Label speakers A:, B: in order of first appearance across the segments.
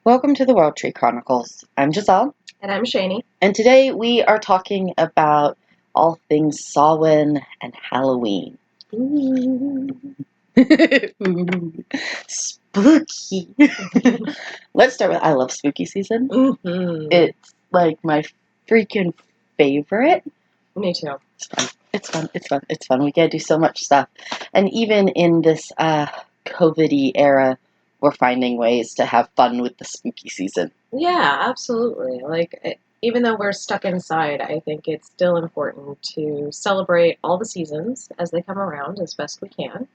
A: Welcome to the World Tree Chronicles. I'm Giselle,
B: And I'm Chayney.
A: and today we are talking about all things Samhain and Halloween.
B: Ooh.
A: Spooky. Let's start with I love spooky season.
B: Mm-hmm.
A: It's like my freaking favorite.
B: Me too.
A: It's fun. We get to do so much stuff. And even in this COVID-y era, we're finding ways to have fun with the spooky season.
B: Yeah, absolutely. Even though we're stuck inside, I think it's still important to celebrate all the seasons as they come around as best we can.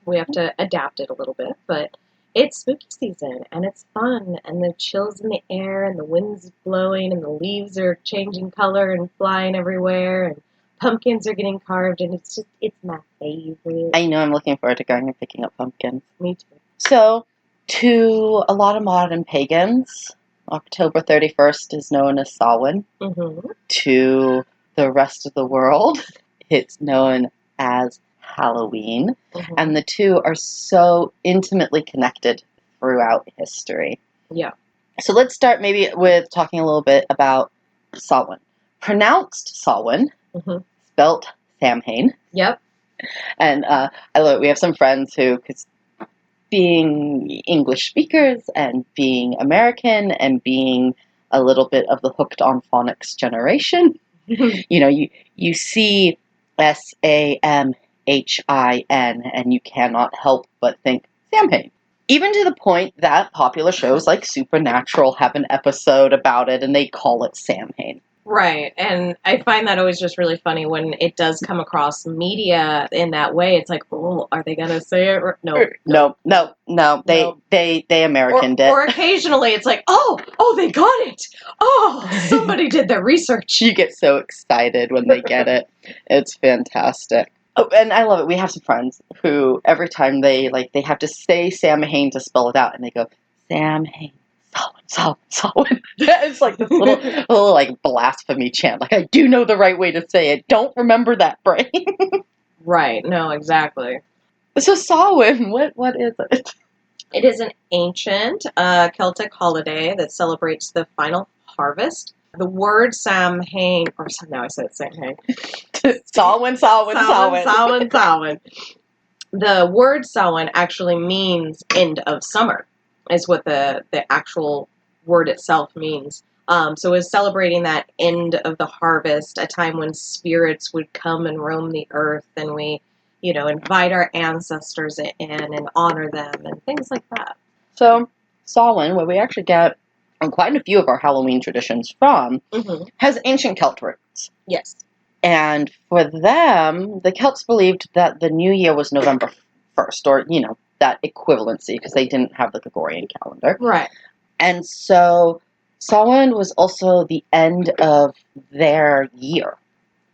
B: We have to adapt it a little bit, but it's spooky season and it's fun, and the chills in the air and the wind's blowing and the leaves are changing color and flying everywhere and pumpkins are getting carved, and it's my favorite.
A: I know I'm looking forward to going and picking up pumpkins.
B: Me too.
A: So, to a lot of modern pagans, October 31st is known as Samhain.
B: Mm-hmm.
A: To the rest of the world, it's known as Halloween.
B: Mm-hmm.
A: And the two are so intimately connected throughout history.
B: Yeah.
A: So let's start maybe with talking a little bit about Samhain. Pronounced Samhain,
B: Mm-hmm.
A: spelt Samhain.
B: Yep.
A: And I love it. We have some friends who, cause being English speakers and being American and being a little bit of the hooked on phonics generation, you see Samhain and you cannot help but think Samhain. Even to the point that popular shows like Supernatural have an episode about it and they call it Samhain.
B: Right, and I find that always just really funny when it does come across media in that way. It's like, oh, are they gonna say it? No.
A: They Americaned it.
B: Or occasionally it's like, oh, they got it. Oh, somebody did their research.
A: You get so excited when they get it. It's fantastic. Oh, and I love it. We have some friends who every time they have to say Samhain to spell it out, and they go Samhain. Samhain. It's like this little like blasphemy chant. Like, I do know the right way to say it. Don't remember that, brain.
B: Right. No, exactly.
A: So Samhain, what is it?
B: It is an ancient Celtic holiday that celebrates the final harvest. The word Samhain, or now I said Samhain.
A: Samhain.
B: The word Samhain actually means end of summer, is what the actual word itself means. So it's celebrating that end of the harvest, a time when spirits would come and roam the earth, and we, invite our ancestors in and honor them and things like that.
A: So Samhain, where we actually get quite a few of our Halloween traditions from, has ancient Celt roots.
B: Yes.
A: And for them, the Celts believed that the new year was November 1st, or, that equivalency, because they didn't have the Gregorian calendar.
B: Right.
A: And so Samhain was also the end of their year.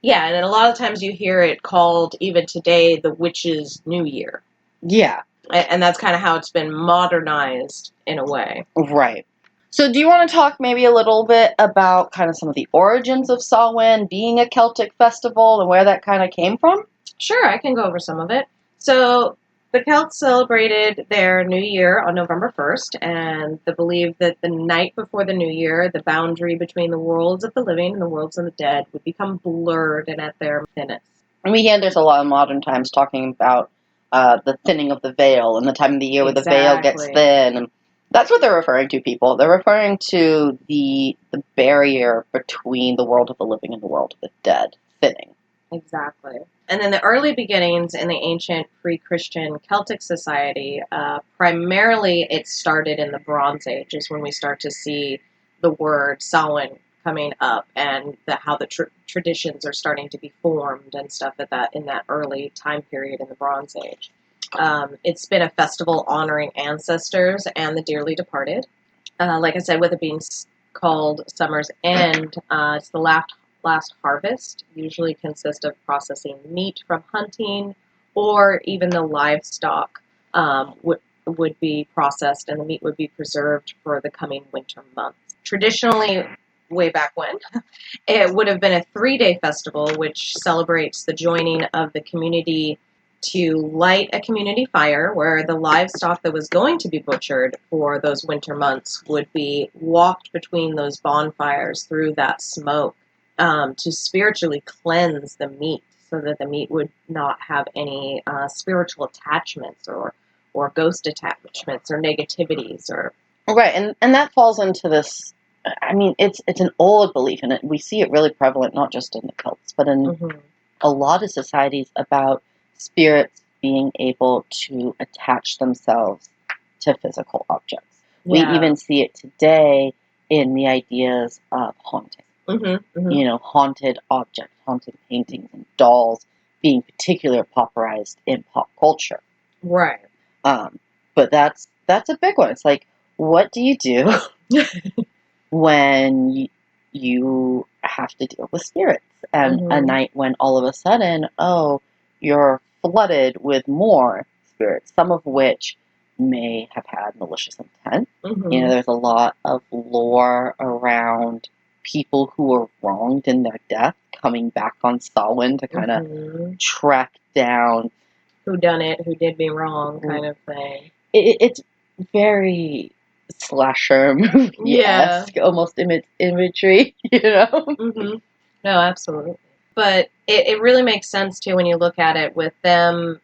B: Yeah, and a lot of times you hear it called, even today, the witch's new year.
A: Yeah.
B: And that's kind of how it's been modernized in a way.
A: Right. So do you want to talk maybe a little bit about kind of some of the origins of Samhain being a Celtic festival and where that kind of came from?
B: Sure, I can go over some of it. So the Celts celebrated their new year on November 1st, and they believed that the night before the new year, the boundary between the worlds of the living and the worlds of the dead would become blurred and at their thinnest.
A: And we hear there's a lot of modern times talking about the thinning of the veil and the time of the year where the veil gets thin. And that's what they're referring to, people. They're referring to the barrier between the world of the living and the world of the dead thinning.
B: Exactly. And then the early beginnings in the ancient pre-Christian Celtic society, primarily it started in the Bronze Age, is when we start to see the word Samhain coming up, and how the traditions are starting to be formed and stuff in that early time period in the Bronze Age. It's been a festival honoring ancestors and the dearly departed. Like I said, with it being called Summer's End, it's the last harvest. Usually consists of processing meat from hunting, or even the livestock would be processed and the meat would be preserved for the coming winter months. Traditionally, way back when, it would have been a 3-day festival which celebrates the joining of the community to light a community fire where the livestock that was going to be butchered for those winter months would be walked between those bonfires through that smoke, to spiritually cleanse the meat so that the meat would not have any spiritual attachments or ghost attachments or negativities or
A: Right, and that falls into this. I mean, it's an old belief, and we see it really prevalent not just in the cults, but in
B: mm-hmm.
A: a lot of societies about spirits being able to attach themselves to physical objects. We
B: Yeah.
A: even see it today in the ideas of haunting.
B: Mm-hmm. Mm-hmm.
A: Haunted objects, haunted paintings, and dolls being particularly popularized in pop culture.
B: Right.
A: But that's a big one. It's like, what do you do when you have to deal with spirits? And a
B: Mm-hmm.
A: night when all of a sudden, you're flooded with more spirits, some of which may have had malicious intent.
B: Mm-hmm.
A: There's a lot of lore around people who were wronged in their death coming back on Samhain to kind of
B: Mm-hmm.
A: track down
B: Who done it, who did me wrong, kind of thing.
A: It's very slasher movie-esque, almost imagery,
B: Mm-hmm. No, absolutely. But it really makes sense, too, when you look at it with them,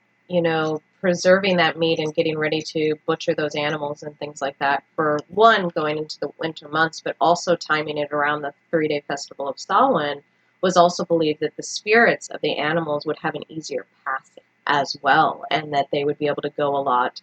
B: preserving that meat and getting ready to butcher those animals and things like that. For one, going into the winter months, but also timing it around the 3-day festival of Samhain, was also believed that the spirits of the animals would have an easier passing as well, and that they would be able to go a lot,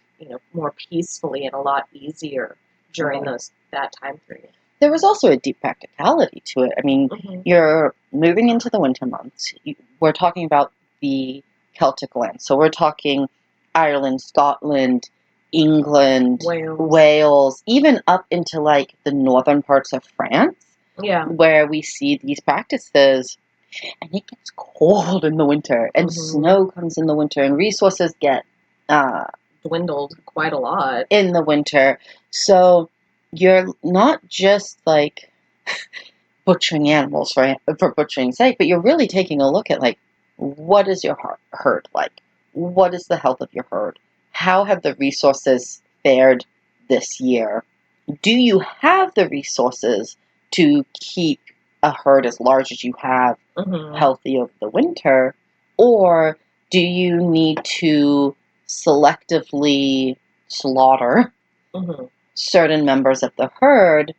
B: more peacefully and a lot easier during that time period.
A: There was also a deep practicality to it. I mean, you're moving into the winter months. We're talking about the Celtic land. So we're talking Ireland, Scotland, England, Wales, even up into like the northern parts of France, where we see these practices. And it gets cold in the winter, and snow comes in the winter, and resources get
B: dwindled quite a lot
A: in the winter. So you're not just like butchering animals for butchering's sake, but you're really taking a look at like, what is your herd like? What is the health of your herd? How have the resources fared this year? Do you have the resources to keep a herd as large as you have healthy over the winter? Or do you need to selectively slaughter certain members of the herd,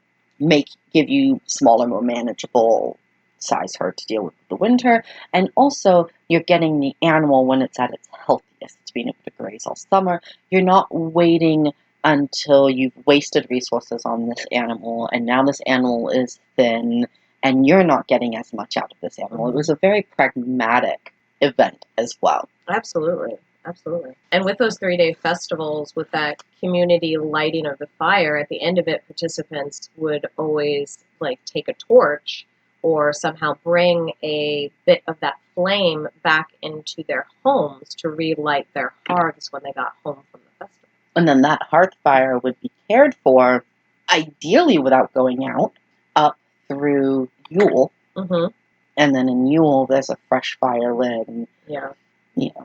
A: give you smaller, more manageable size herd to deal with the winter? And also, you're getting the animal when it's at its healthiest. It's being able to graze all summer. You're not waiting until you've wasted resources on this animal, and now this animal is thin, and you're not getting as much out of this animal. It was a very pragmatic event as well.
B: Absolutely. Absolutely. And with those 3-day festivals, with that community lighting of the fire, at the end of it, participants would always take a torch or somehow bring a bit of that flame back into their homes to relight their hearths when they got home from the festival.
A: And then that hearth fire would be cared for, ideally without going out, up through Yule. And then in Yule, there's a fresh fire lit. And,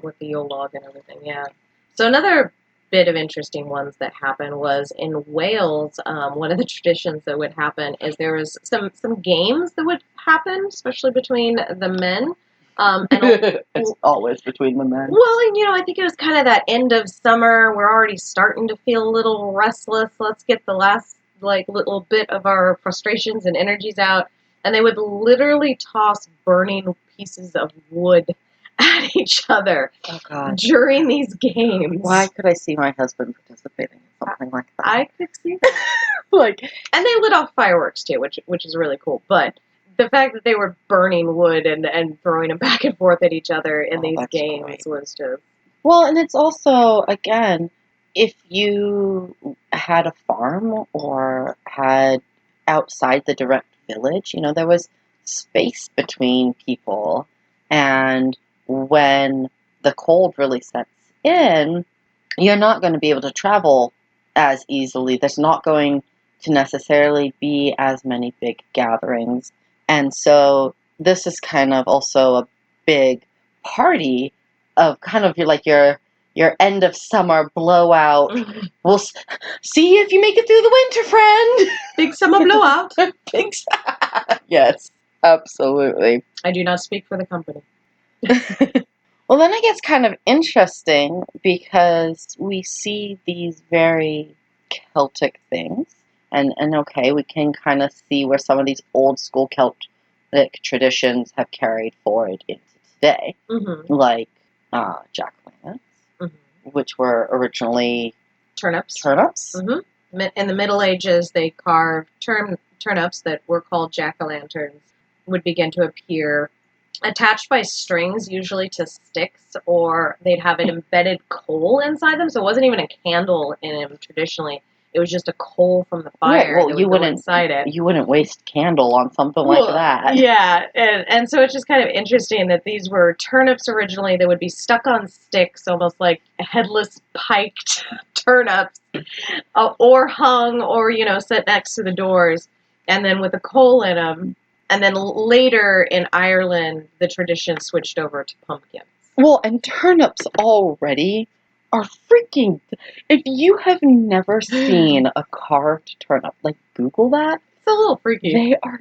B: with the Yule log and everything, So another bit of interesting ones that happened was in Wales. One of the traditions that would happen is there was some games that would happen, especially between the men.
A: It's always between the men.
B: Well, I think it was kind of that end of summer. We're already starting to feel a little restless. Let's get the last little bit of our frustrations and energies out. And they would literally toss burning pieces of wood at each other during these games.
A: Why could I see my husband participating in something like that?
B: I could see that. And they lit off fireworks too, which is really cool. But the fact that they were burning wood and throwing them back and forth at each other in these games was just...
A: Well, and it's also, again, if you had a farm or had outside the direct village, there was space between people. And when the cold really sets in, you're not going to be able to travel as easily. There's not going to necessarily be as many big gatherings. And so this is kind of also a big party kind of your end of summer blowout. We'll see if you make it through the winter, friend.
B: Big summer blowout.
A: Yes, absolutely.
B: I do not speak for the company.
A: Well, then it gets kind of interesting because we see these very Celtic things. And okay, we can kind of see where some of these old school Celtic traditions have carried forward into today. Like jack-o'-lanterns, which were originally
B: turnips. In the Middle Ages, they carved turnips that were called jack-o'-lanterns would begin to appear attached by strings, usually to sticks, or they'd have an embedded coal inside them. So it wasn't even a candle in them traditionally. It was just a coal from the fire.
A: Right, well, you wouldn't
B: inside it.
A: You wouldn't waste candle on something like that.
B: Yeah, and so it's just kind of interesting that these were turnips originally. They would be stuck on sticks, almost like headless piked turnips, or hung, or set next to the doors, and then with a coal in them. And then later in Ireland, the tradition switched over to pumpkins.
A: Well, and turnips already are freaking... If you have never seen a carved turnip, Google that.
B: It's a little freaky.
A: They are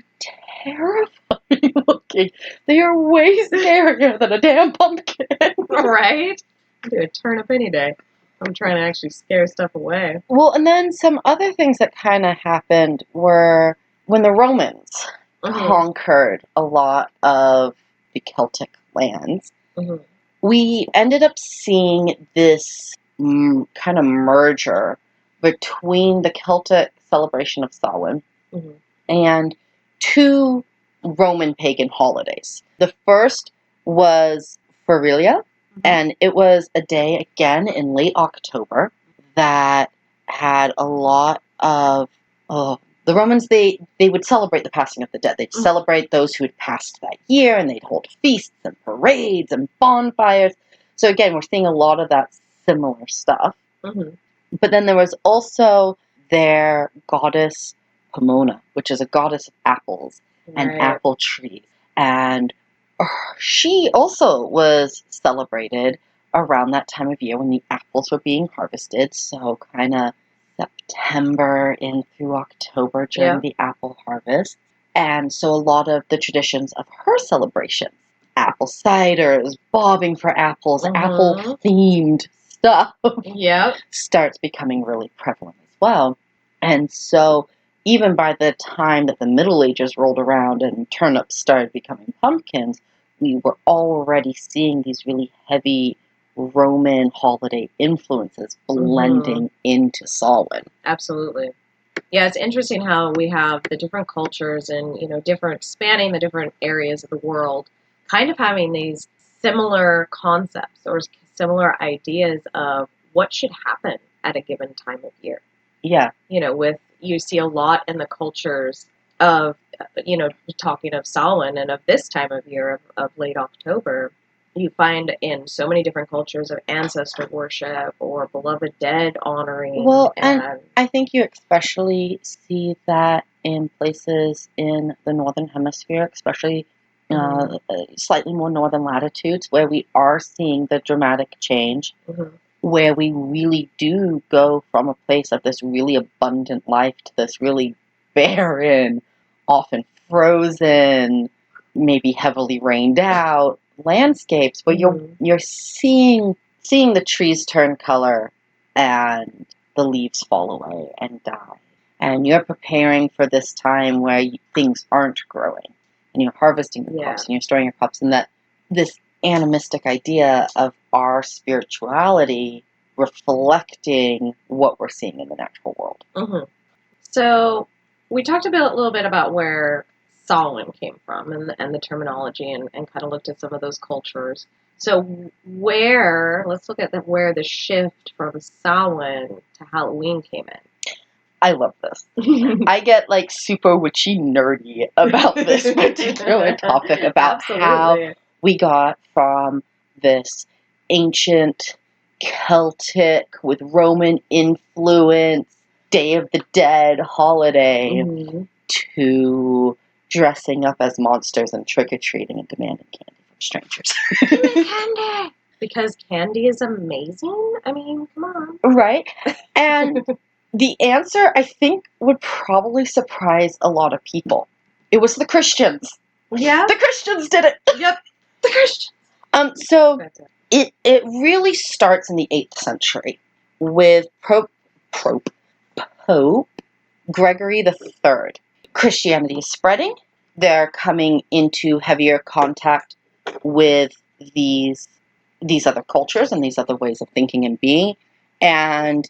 A: terrifying looking. They are way scarier than a damn pumpkin.
B: Right? I'd do a turnip any day. I'm trying to actually scare stuff away.
A: Well, and then some other things that kind of happened were when the Romans conquered a lot of the Celtic lands. We ended up seeing this kind of merger between the Celtic celebration of Samhain and two Roman pagan holidays. The first was Ferilia, and it was a day, again, in late October that had a lot of... the Romans, they would celebrate the passing of the dead. They'd celebrate those who had passed that year, and they'd hold feasts and parades and bonfires. So again, we're seeing a lot of that similar stuff. But then there was also their goddess Pomona, which is a goddess of apples and apple trees. And she also was celebrated around that time of year when the apples were being harvested. So kind of September in through October during the apple harvest. And so a lot of the traditions of her celebrations, apple ciders, bobbing for apples, apple-themed stuff, starts becoming really prevalent as well. And so even by the time that the Middle Ages rolled around and turnips started becoming pumpkins, we were already seeing these really heavy Roman holiday influences blending into Samhain.
B: Absolutely. Yeah, it's interesting how we have the different cultures and, spanning the different areas of the world, kind of having these similar concepts or similar ideas of what should happen at a given time of year.
A: Yeah.
B: You see a lot in the cultures of, talking of Samhain and of this time of year of late October. You find in so many different cultures of ancestor worship or beloved dead honoring.
A: Well, and I think you especially see that in places in the Northern Hemisphere, especially slightly more northern latitudes, where we are seeing the dramatic change, where we really do go from a place of this really abundant life to this really barren, often frozen, maybe heavily rained out landscapes where you're seeing the trees turn color and the leaves fall away and die, and you're preparing for this time where things aren't growing, and you're harvesting the crops and you're storing your crops, and that this animistic idea of our spirituality reflecting what we're seeing in the natural world.
B: So we talked a little bit about where Samhain came from and the terminology and kind of looked at some of those cultures. So let's look at where the shift from Samhain to Halloween came in.
A: I love this. I get super witchy nerdy about this particular topic, about how we got from this ancient Celtic with Roman influence Day of the Dead holiday to dressing up as monsters and trick-or-treating and demanding candy from strangers.
B: Give me candy! Because candy is amazing? I mean, come on.
A: Right? And the answer, I think, would probably surprise a lot of people. It was the Christians.
B: Yeah?
A: The Christians did it.
B: Yep. The Christians.
A: So it really starts in the 8th century with Pope Gregory III. Christianity is spreading. They're coming into heavier contact with these other cultures and these other ways of thinking and being, and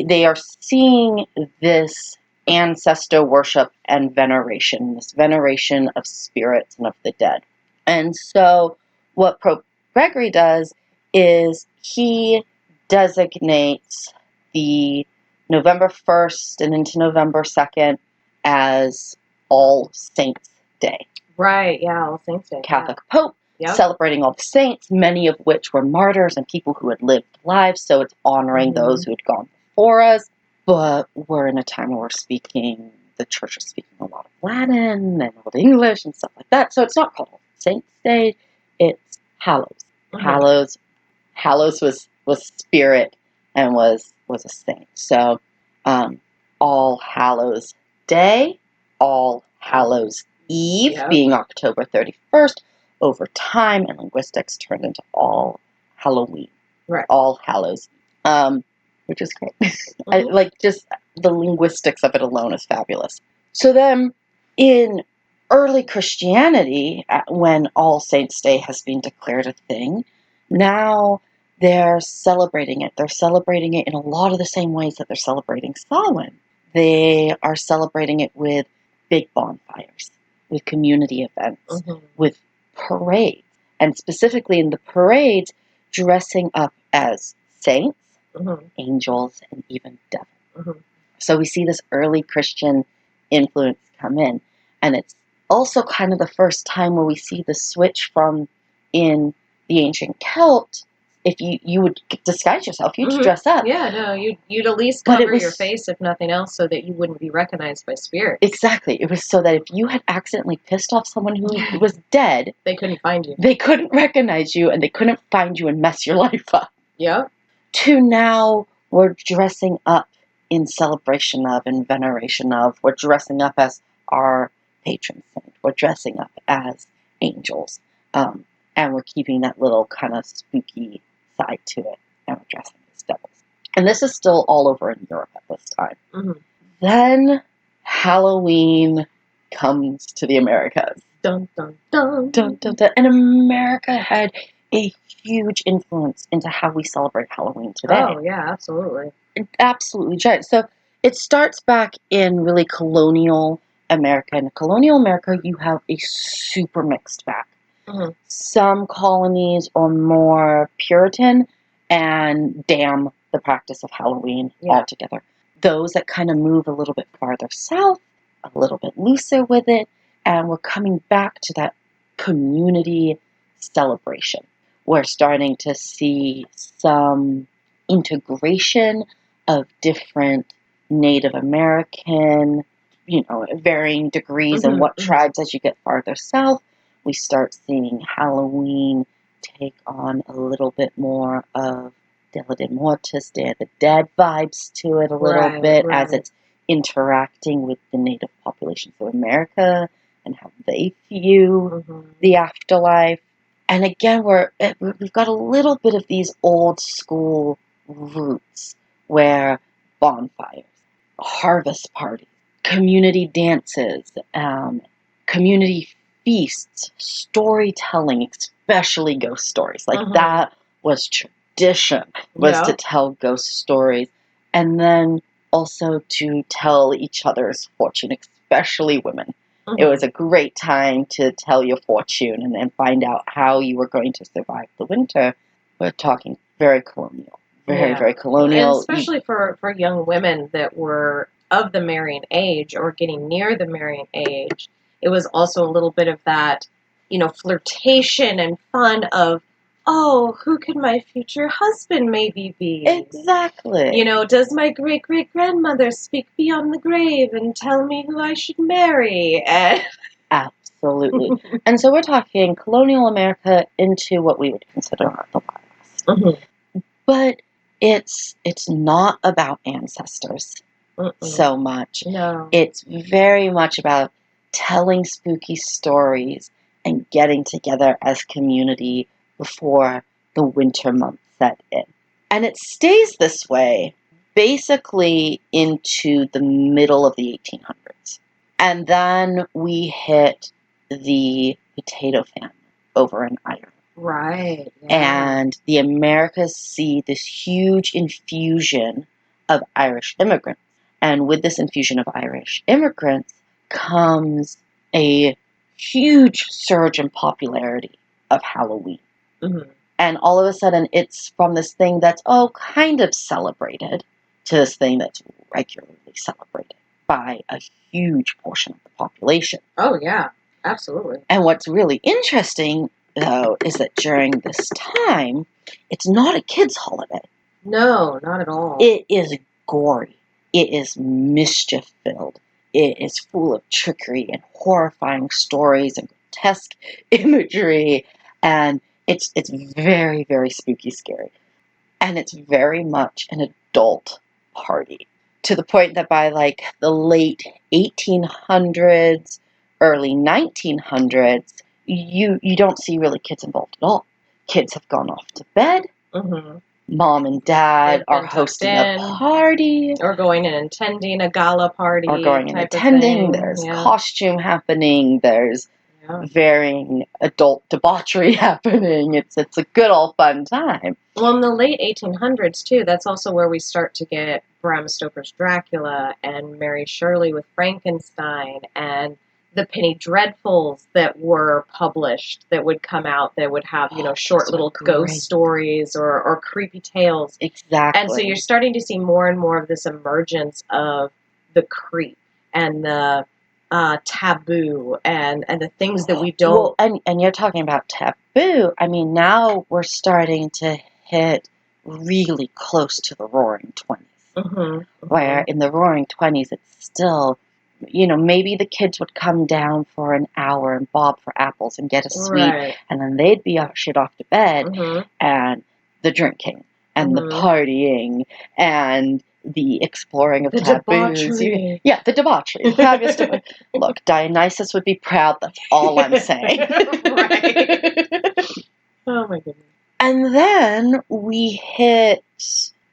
A: they are seeing this ancestor worship and veneration, this veneration of spirits and of the dead. And so what Pope Gregory does is he designates the November 1st and into November 2nd as All Saints' Day.
B: Right, yeah, All Saints' Day.
A: Catholic Pope,
B: Yep.
A: celebrating all the saints, many of which were martyrs and people who had lived lives, so it's honoring those who had gone before us. But we're in a time where the church is speaking a lot of Latin and Old English and stuff like that, so it's not called Saints' Day, it's Hallows. Hallows was spirit and was a saint. So All Hallows Day, All Hallows Eve, being October 31st, over time and linguistics turned into All Halloween.
B: Right.
A: All Hallows, which is great. I like just the linguistics of it alone is fabulous. So then in early Christianity, when All Saints' Day has been declared a thing, now they're celebrating it. They're celebrating it in a lot of the same ways that they're celebrating Samhain. They are celebrating it with big bonfires, with community events, with parades, and specifically in the parades, dressing up as saints, angels, and even devils. So we see this early Christian influence come in, and it's also kind of the first time where we see the switch from in the ancient Celt. If you would disguise yourself, you'd dress up.
B: Yeah, no, you'd at least cover your face, if nothing else, so that you wouldn't be recognized by spirits.
A: Exactly. It was so that if you had accidentally pissed off someone who was dead,
B: they couldn't find you.
A: They couldn't recognize you, and they couldn't find you and mess your life up.
B: Yeah.
A: To now, we're dressing up in celebration of and veneration of. We're dressing up as our patron saint. We're dressing up as angels. And we're keeping that little kind of spooky side to it. And we're dressing as devils. And this is still all over in Europe at this time. Then Halloween comes to the Americas.
B: Dun, dun, dun.
A: Dun, dun, dun. And America had a huge influence into how we celebrate Halloween today.
B: Oh, yeah, absolutely.
A: Absolutely giant. So it starts back in really colonial America. In colonial America, you have a super mixed bag. Some colonies are more Puritan and damn the practice of Halloween altogether. Those that kind of move a little bit farther south, a little bit looser with it, and we're coming back to that community celebration. We're starting to see some integration of different Native American, varying degrees and what tribes as you get farther south. We start seeing Halloween take on a little bit more of Dia de Muertos, Day of the Dead vibes to it a little bit as it's interacting with the native populations of America and how they view the afterlife. And again, we've got a little bit of these old school roots where bonfires, harvest parties, community dances, community feasts, storytelling, especially ghost stories. Like that was tradition, was to tell ghost stories. And then also to tell each other's fortune, especially women. It was a great time to tell your fortune and then find out how you were going to survive the winter. We're talking very colonial. Very colonial.
B: And especially for young women that were of the marrying age or getting near the marrying age. It was also a little bit of that, flirtation and fun of, oh, who could my future husband maybe be?
A: Exactly.
B: Does my great-great-grandmother speak beyond the grave and tell me who I should marry?
A: Absolutely. And so we're talking colonial America into what we would consider the Wild West.
B: Mm-hmm.
A: But it's not about ancestors
B: Mm-mm.
A: so much.
B: No.
A: It's very much about telling spooky stories and getting together as community before the winter months set in. And it stays this way basically into the middle of the 1800s. And then we hit the potato famine over in Ireland.
B: Right. Yeah.
A: And the Americas see this huge infusion of Irish immigrants. And with this infusion of Irish immigrants comes a huge surge in popularity of Halloween.
B: Mm-hmm.
A: And all of a sudden, it's from this thing that's, kind of celebrated to this thing that's regularly celebrated by a huge portion of the population.
B: Oh, yeah. Absolutely.
A: And what's really interesting, though, is that during this time, it's not a kid's holiday.
B: No, not at all.
A: It is gory. It is mischief-filled. It is full of trickery and horrifying stories and grotesque imagery. And it's very, very spooky scary. And it's very much an adult party. To the point that by like the late 1800s, early 1900s, you don't see really kids involved at all. Kids have gone off to bed.
B: Mm-hmm.
A: Mom and dad
B: They've
A: are
B: been
A: hosting
B: tucked
A: a
B: in.
A: party.
B: Or going and attending a gala party.
A: Or going and
B: type of
A: attending.
B: thing.
A: There's
B: Yeah.
A: costume happening. There's varying adult debauchery happening. It's a good old fun time.
B: Well, in the late 1800s, too, that's also where we start to get Bram Stoker's Dracula and Mary Shelley with Frankenstein and the Penny Dreadfuls that were published that would come out that would have, short little ghost stories or creepy tales.
A: Exactly.
B: And so you're starting to see more and more of this emergence of the creep and the taboo and the things that we don't...
A: Well, and you're talking about taboo. I mean, now we're starting to hit really close to the Roaring 20s.
B: Mm-hmm.
A: Where in the Roaring 20s, it's still, maybe the kids would come down for an hour and bob for apples and get a sweet,
B: Right.
A: and then they'd be ushered off to bed,
B: Mm-hmm.
A: and the drinking, and
B: Mm-hmm.
A: the partying, and the exploring of
B: the
A: taboos.
B: Debauchery.
A: Yeah, the debauchery. Fabulous debauchery. Look, Dionysus would be proud. That's all I'm saying.
B: Right. Oh my goodness.
A: And then we hit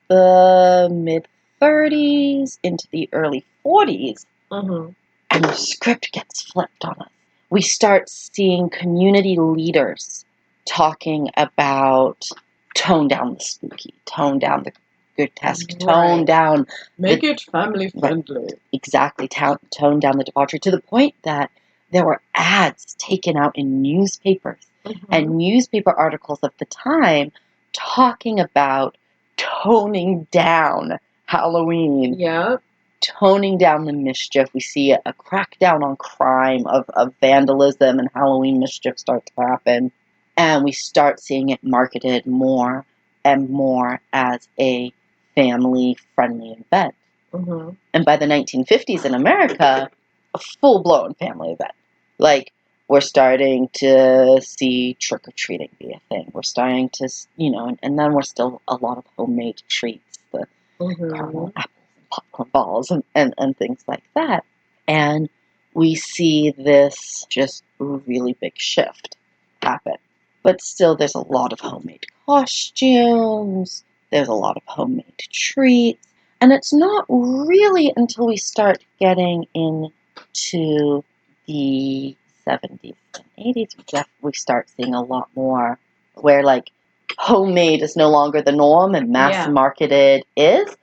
A: the mid-30s into the early 40s,
B: Mm-hmm.
A: and the script gets flipped on us. We start seeing community leaders talking about tone down the spooky, tone down the grotesque, tone
B: Right.
A: down...
B: Make it family friendly.
A: Exactly, tone down the debauchery, to the point that there were ads taken out in newspapers and newspaper articles of the time talking about toning down Halloween,
B: Yep.
A: toning down the mischief. We see a crackdown on crime, of vandalism, and Halloween mischief starts to happen. And we start seeing it marketed more and more as a family-friendly event.
B: Mm-hmm.
A: And by the 1950s in America, a full-blown family event. Like, we're starting to see trick-or-treating be a thing. We're starting to, and then we're still a lot of homemade treats, the caramel apples and popcorn balls and things like that. And we see this just really big shift happen. But still, there's a lot of homemade costumes. There's a lot of homemade treats. And it's not really until we start getting into the 70s and 80s we start seeing a lot more where, like, homemade is no longer the norm and mass marketed is.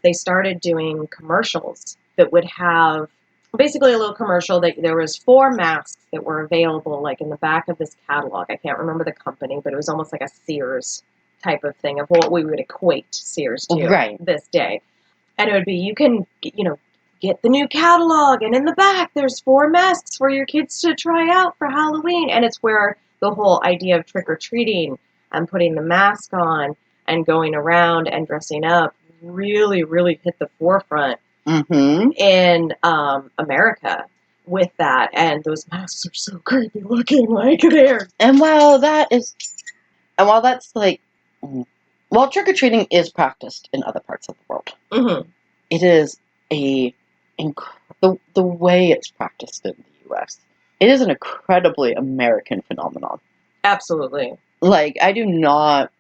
B: They started doing commercials that would have basically a little commercial that there was 4 masks that were available, like in the back of this catalog. I can't remember the company, but it was almost like a Sears type of thing of what we would equate Sears to this day. And it would be, you can, get the new catalog, and in the back there's 4 masks for your kids to try out for Halloween. And it's where the whole idea of trick-or-treating and putting the mask on and going around and dressing up really, really hit the forefront in America with that. And those masks are so creepy looking, like there.
A: And while that's like while trick-or-treating is practiced in other parts of the world,
B: Mm-hmm.
A: it is the way it's practiced in the U.S., it is an incredibly American phenomenon.
B: Absolutely.
A: Like, I do not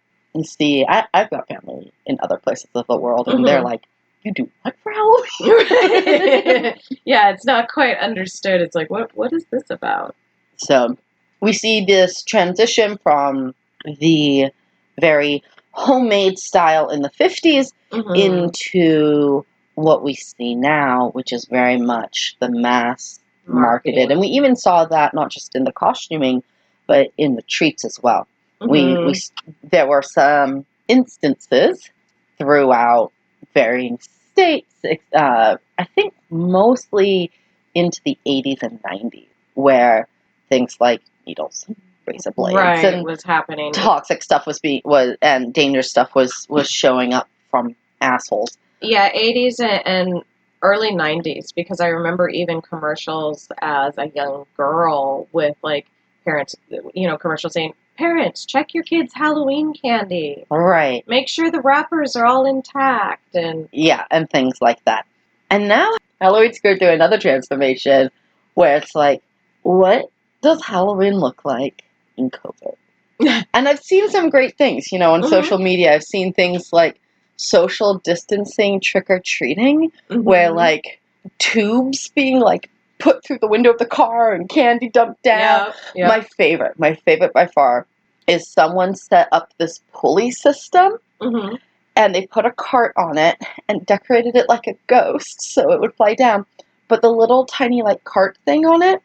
A: see... I've got family in other places of the world, and they're like, you do what for Halloween?
B: Yeah, it's not quite understood. It's like, what is this about?
A: So we see this transition from the very homemade style in the 50s into what we see now, which is very much the mass marketed. And we even saw that not just in the costuming, but in the treats as well. There were some instances throughout varying states, I think mostly into the 80s and 90s, where things like needles, razor blades, and
B: was happening.
A: Toxic stuff and dangerous stuff was showing up from assholes.
B: Yeah, 80s and early 90s, because I remember even commercials as a young girl with like parents, commercials saying, "Parents, check your kids' Halloween candy.
A: Right.
B: Make sure the wrappers are all intact." And
A: things like that. And now Halloween's going through another transformation where it's like, what does Halloween look like in COVID? And I've seen some great things, on social media. I've seen things like social distancing trick-or-treating, where like tubes being like put through the window of the car and candy dumped down. Yep. My favorite by far is someone set up this pulley system, and they put a cart on it and decorated it like a ghost so it would fly down. But the little tiny like cart thing on it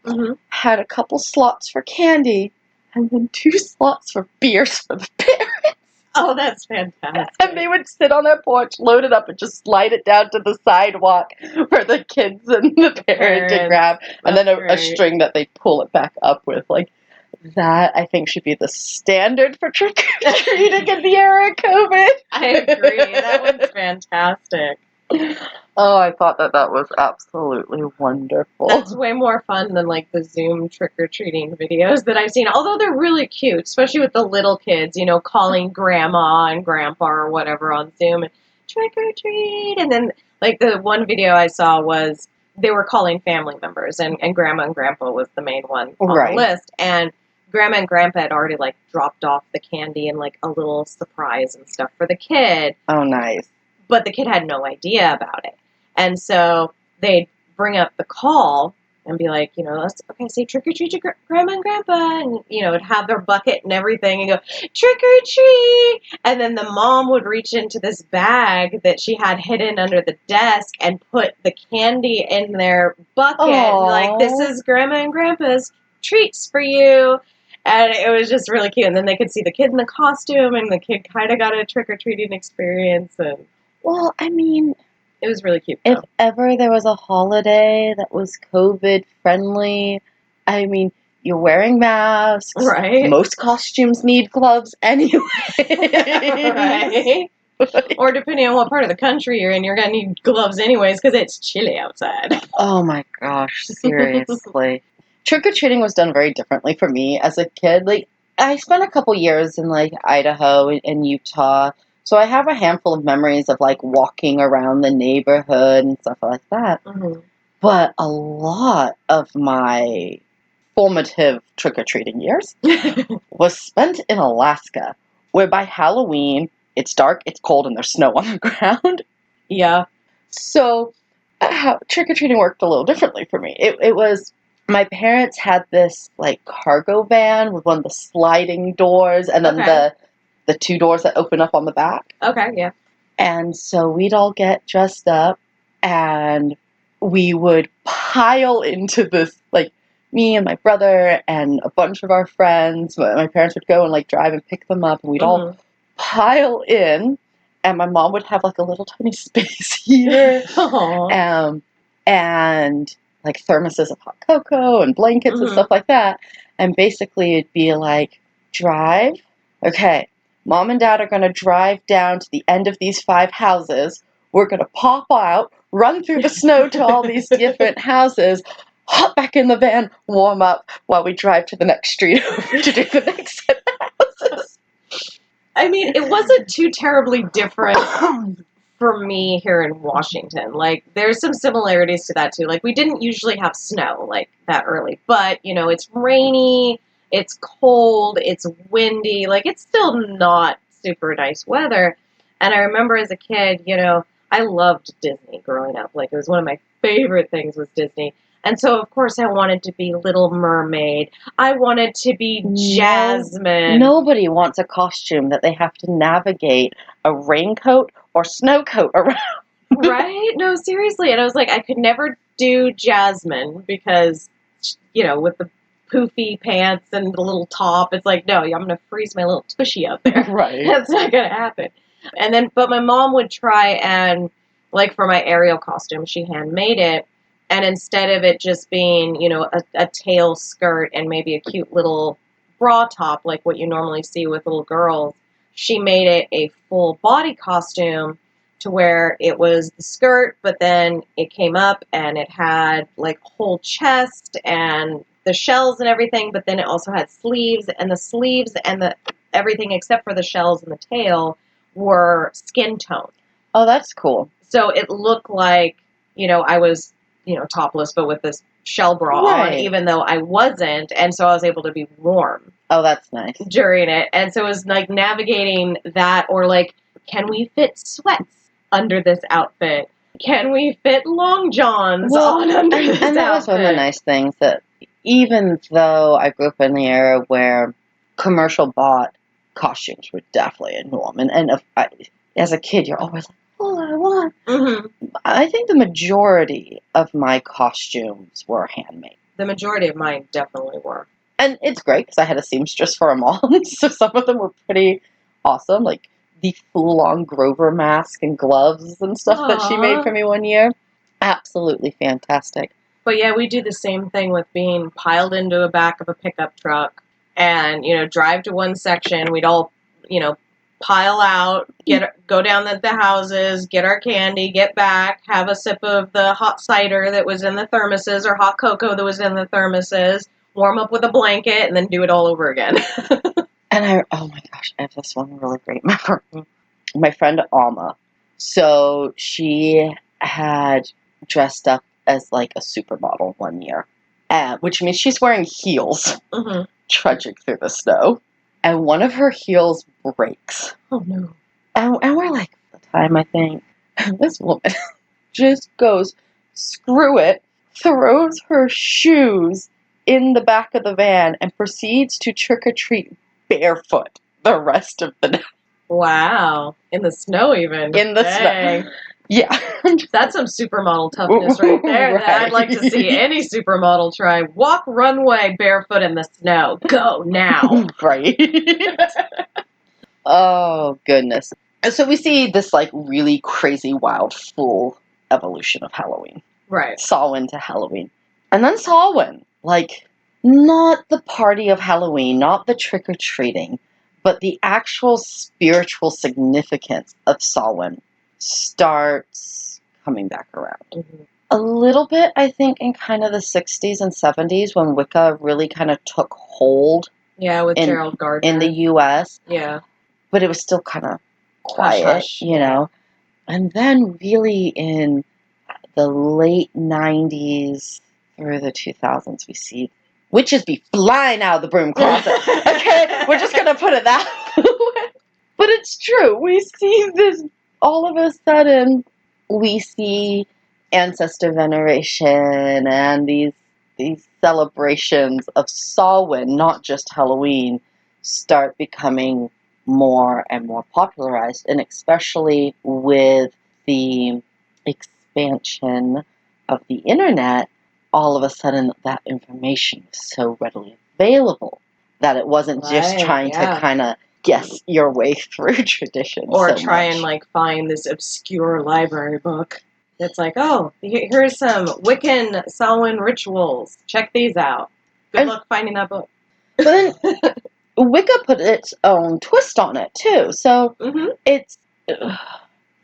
A: had a couple slots for candy and then 2 slots for beers for the parents.
B: Oh, that's fantastic.
A: And they would sit on their porch, load it up, and just slide it down to the sidewalk for the kids and the parent to grab. And then a string that they pull it back up with. Like, that, I think, should be the standard for trick-or-treating in the era of COVID.
B: I agree. That one's fantastic.
A: Oh, I thought that was absolutely wonderful.
B: That's way more fun than like the Zoom trick-or-treating videos that I've seen. Although they're really cute, especially with the little kids, calling grandma and grandpa or whatever on Zoom and trick-or-treat. And then like the one video I saw was they were calling family members and grandma and grandpa was the main one on the list. And grandma and grandpa had already like dropped off the candy and like a little surprise and stuff for the kid.
A: Oh, nice.
B: But the kid had no idea about it. And so they'd bring up the call and be like, say trick or treat your grandma and grandpa. And, would have their bucket and everything and go, trick or treat. And then the mom would reach into this bag that she had hidden under the desk and put the candy in their bucket. Like, this is grandma and grandpa's treats for you. And it was just really cute. And then they could see the kid in the costume and the kid kind of got a trick or treating experience. And
A: well, I mean,
B: it was really cute.
A: If ever there was a holiday that was COVID friendly, I mean, you're wearing masks.
B: Right.
A: Most costumes need gloves anyway.
B: Right. Or depending on what part of the country you're in, you're going to need gloves anyways because it's chilly outside.
A: Oh my gosh, seriously. Trick-or-treating was done very differently for me as a kid. Like, I spent a couple years in like Idaho and Utah. So I have a handful of memories of like walking around the neighborhood and stuff like that. But a lot of my formative trick-or-treating years was spent in Alaska, where by Halloween, it's dark, it's cold, and there's snow on the ground.
B: Yeah.
A: So trick-or-treating worked a little differently for me. It was... My parents had this like cargo van with one of the sliding doors and then the 2 doors that open up on the back.
B: Okay, yeah.
A: And so we'd all get dressed up and we would pile into this, like me and my brother and a bunch of our friends. My parents would go and like drive and pick them up and we'd all pile in and my mom would have like a little tiny space heater. And like thermoses of hot cocoa and blankets and stuff like that. And basically it'd be like, drive. Okay. Mom and Dad are going to drive down to the end of these 5 houses. We're going to pop out, run through the snow to all these different houses, hop back in the van, warm up while we drive to the next street over to do the next set of houses.
B: I mean, it wasn't too terribly different for me here in Washington. Like, there's some similarities to that too. Like, we didn't usually have snow like that early, but it's rainy, it's cold, it's windy. Like, it's still not super nice weather. And I remember as a kid, I loved Disney growing up. Like, it was one of my favorite things was Disney. And so, of course, I wanted to be Little Mermaid. I wanted to be Jasmine.
A: Nobody wants a costume that they have to navigate a raincoat or snow coat around.
B: Right? No, seriously. And I was like, I could never do Jasmine because, with the poofy pants and the little top, it's like, no, I'm going to freeze my little tushy up there.
A: Right.
B: That's not going to happen. And then, but my mom would try and, like, for my Ariel costume, she handmade it. And instead of it just being, a tail skirt and maybe a cute little bra top, like what you normally see with little girls, she made it a full body costume to where it was the skirt, but then it came up and it had like whole chest and the shells and everything, but then it also had sleeves, and the sleeves and the everything except for the shells and the tail were skin tone.
A: Oh, that's cool.
B: So it looked like, I was, topless, but with this shell bra on, even though I wasn't. And so I was able to be warm.
A: Oh, that's nice.
B: During it. And so it was like navigating that, or like, can we fit sweats under this outfit? Can we fit long johns on under this outfit?
A: And that was one of the nice things, that even though I grew up in the era where commercial bought costumes were definitely a norm. And as a kid, you're always like, oh, I want.
B: Mm-hmm.
A: I think the majority of my costumes were handmade.
B: The majority of mine definitely were.
A: And it's great because I had a seamstress for them all. So some of them were pretty awesome, like the full-on Grover mask and gloves and stuff that she made for me one year. Absolutely fantastic.
B: But yeah, we do the same thing with being piled into the back of a pickup truck and, drive to one section. We'd all, pile out, go down the houses, get our candy, get back, have a sip of the hot cider that was in the thermoses or hot cocoa that was in the thermoses, warm up with a blanket, and then do it all over again.
A: And oh my gosh, I have this one really great memory. My friend Alma, so she had dressed up as like a supermodel one year, which means she's wearing heels, trudging through the snow. And one of her heels breaks.
B: Oh, no.
A: And we're like, the time, I think, this woman just goes, screw it, throws her shoes in the back of the van and proceeds to trick-or-treat barefoot the rest of the night.
B: Wow. In the snow, even.
A: In the snow. Yeah.
B: That's some supermodel toughness right there.
A: Right.
B: That I'd like to see any supermodel try. Walk runway barefoot in the snow. Go now.
A: Right. Oh, goodness. And so we see this, like, really crazy, wild, full evolution of Halloween.
B: Right.
A: Samhain to Halloween. And then Samhain, like, not the party of Halloween, not the trick-or-treating, but the actual spiritual significance of Samhain starts coming back around.
B: Mm-hmm.
A: A little bit, I think, in kind of the 60s and 70s when Wicca really kind of took hold.
B: Yeah, with Gerald Gardner.
A: In the U.S.
B: Yeah.
A: But it was still kind of quiet,
B: hush,
A: you know. And then really in the late 90s through the 2000s, we see witches be flying out of the broom closet. Okay? We're just going to put it that way. But it's true. We see this, all of a sudden, we see ancestor veneration and these celebrations of Samhain, not just Halloween, start becoming more and more popularized, and especially with the expansion of the internet, all of a sudden that information is so readily available that it wasn't just trying to kind of guess your way through tradition.
B: Or try and like find this obscure library book. It's like, oh, here's some Wiccan Samhain rituals. Check these out. Good luck finding that book.
A: But then Wicca put its own twist on it too. So it's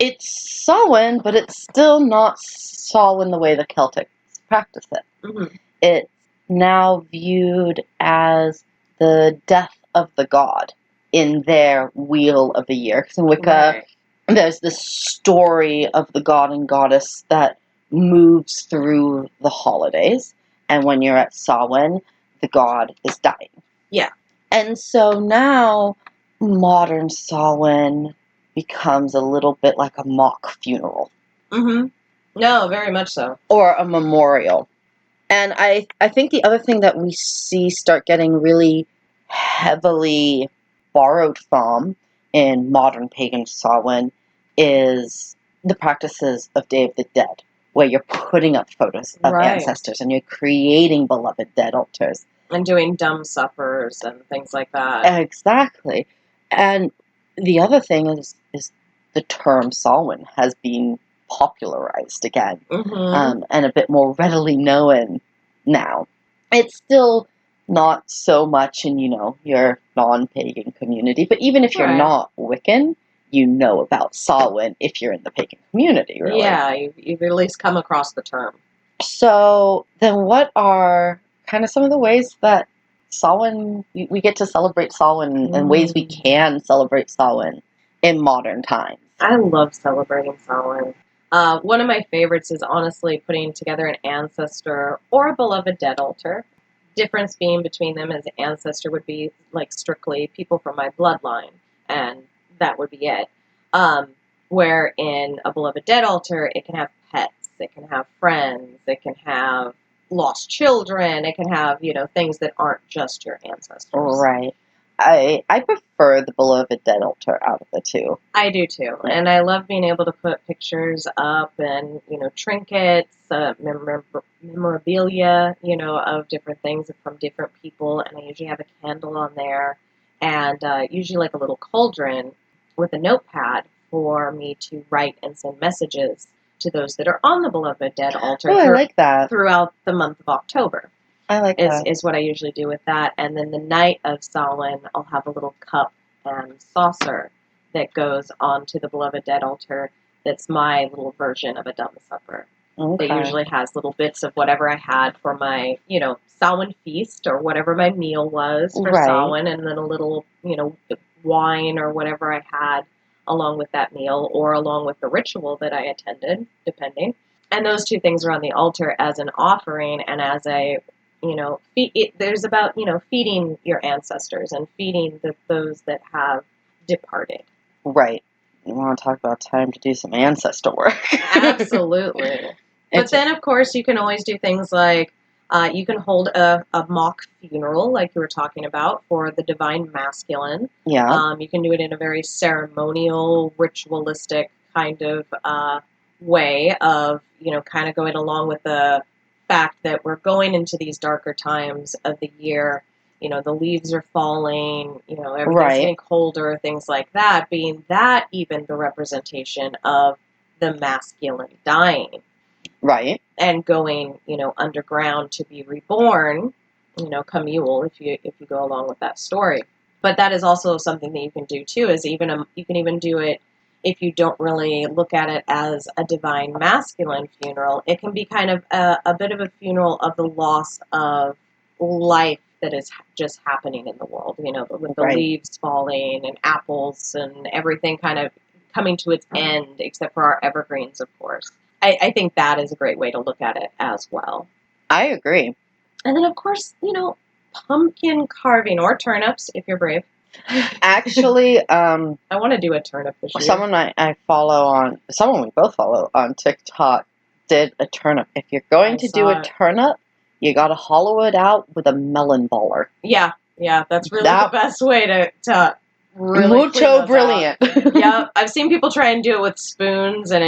A: Samhain, but it's still not Samhain the way the Celtics practice it.
B: Mm-hmm.
A: It's now viewed as the death of the god. in their wheel of the year. Because in Wicca,
B: Right.
A: there's this story of the god and goddess that moves through the holidays. And when you're at Samhain, the god is dying.
B: Yeah.
A: And so now modern Samhain becomes a little bit like a mock funeral
B: Mm-hmm. No, very much so.
A: or a memorial. And I think the other thing that we see start getting really heavily borrowed from in modern pagan Samhain is the practices of Day of the Dead, where you're putting up photos of
B: Right.
A: ancestors and you're creating beloved dead altars.
B: And doing dumb suppers and things like that.
A: Exactly. And the other thing is the term Samhain has been popularized again,
B: Mm-hmm.
A: and a bit more readily known now. It's still not so much in, your non-pagan community, but even if you're
B: Right.
A: not Wiccan, you know about Samhain if you're in the pagan community, really.
B: Yeah, you've at least come across the term.
A: So then what are kind of some of the ways that Samhain, we get to celebrate Samhain and ways we can celebrate Samhain in modern times?
B: I love celebrating Samhain. One of my favorites is honestly putting together an ancestor or a beloved dead altar. Difference being between them is ancestor would be like strictly people from my bloodline, and that would be it. Where in a beloved dead altar, it can have pets, it can have friends, it can have lost children, it can have, things that aren't just your ancestors.
A: Right. I prefer the beloved dead altar out of the two.
B: I do too, and I love being able to put pictures up and trinkets, memorabilia, of different things from different people, and I usually have a candle on there, and usually like a little cauldron with a notepad for me to write and send messages to those that are on the beloved dead altar
A: Oh, I like that.
B: throughout the month of October.
A: I like that.
B: Is what I usually do with that, and then the night of Samhain, I'll have a little cup and saucer that goes onto the beloved dead altar. That's my little version of a dumb supper.
A: Okay.
B: That usually has little bits of whatever I had for my, Samhain feast or whatever my meal was for
A: Right.
B: Samhain, and then a little, wine or whatever I had along with that meal or along with the ritual that I attended, depending. And those two things are on the altar as an offering and as a there's about, feeding your ancestors and feeding those that have departed.
A: Right. You want to talk about time to do some ancestor work.
B: Absolutely. But then, of course, you can always do things like you can hold a mock funeral, like you were talking about, for the divine masculine.
A: Yeah.
B: You can do it in a very ceremonial, ritualistic kind of way of, kind of going along with the fact that we're going into these darker times of the year. The leaves are falling, everything's
A: Right.
B: getting colder, things like that, being that even the representation of the masculine dying.
A: Right.
B: And going, underground to be reborn, come Yule, if you go along with that story. But that is also something that you can do too, is you can even do it if you don't really look at it as a divine masculine funeral. It can be kind of a bit of a funeral of the loss of life that is just happening in the world, with the
A: Right.
B: leaves falling and apples and everything kind of coming to its end, except for our evergreens, of course. I think that is a great way to look at it as well.
A: I agree.
B: And then, of course, pumpkin carving or turnips if you're brave.
A: Actually,
B: I want to do a turnip this year.
A: someone we both follow on TikTok did a turnip. If you're going to do a turnip, you got to hollow it out with a melon baller.
B: Yeah, that's really the best way to really
A: mucho brilliant.
B: Yeah, I've seen people try and do it with spoons and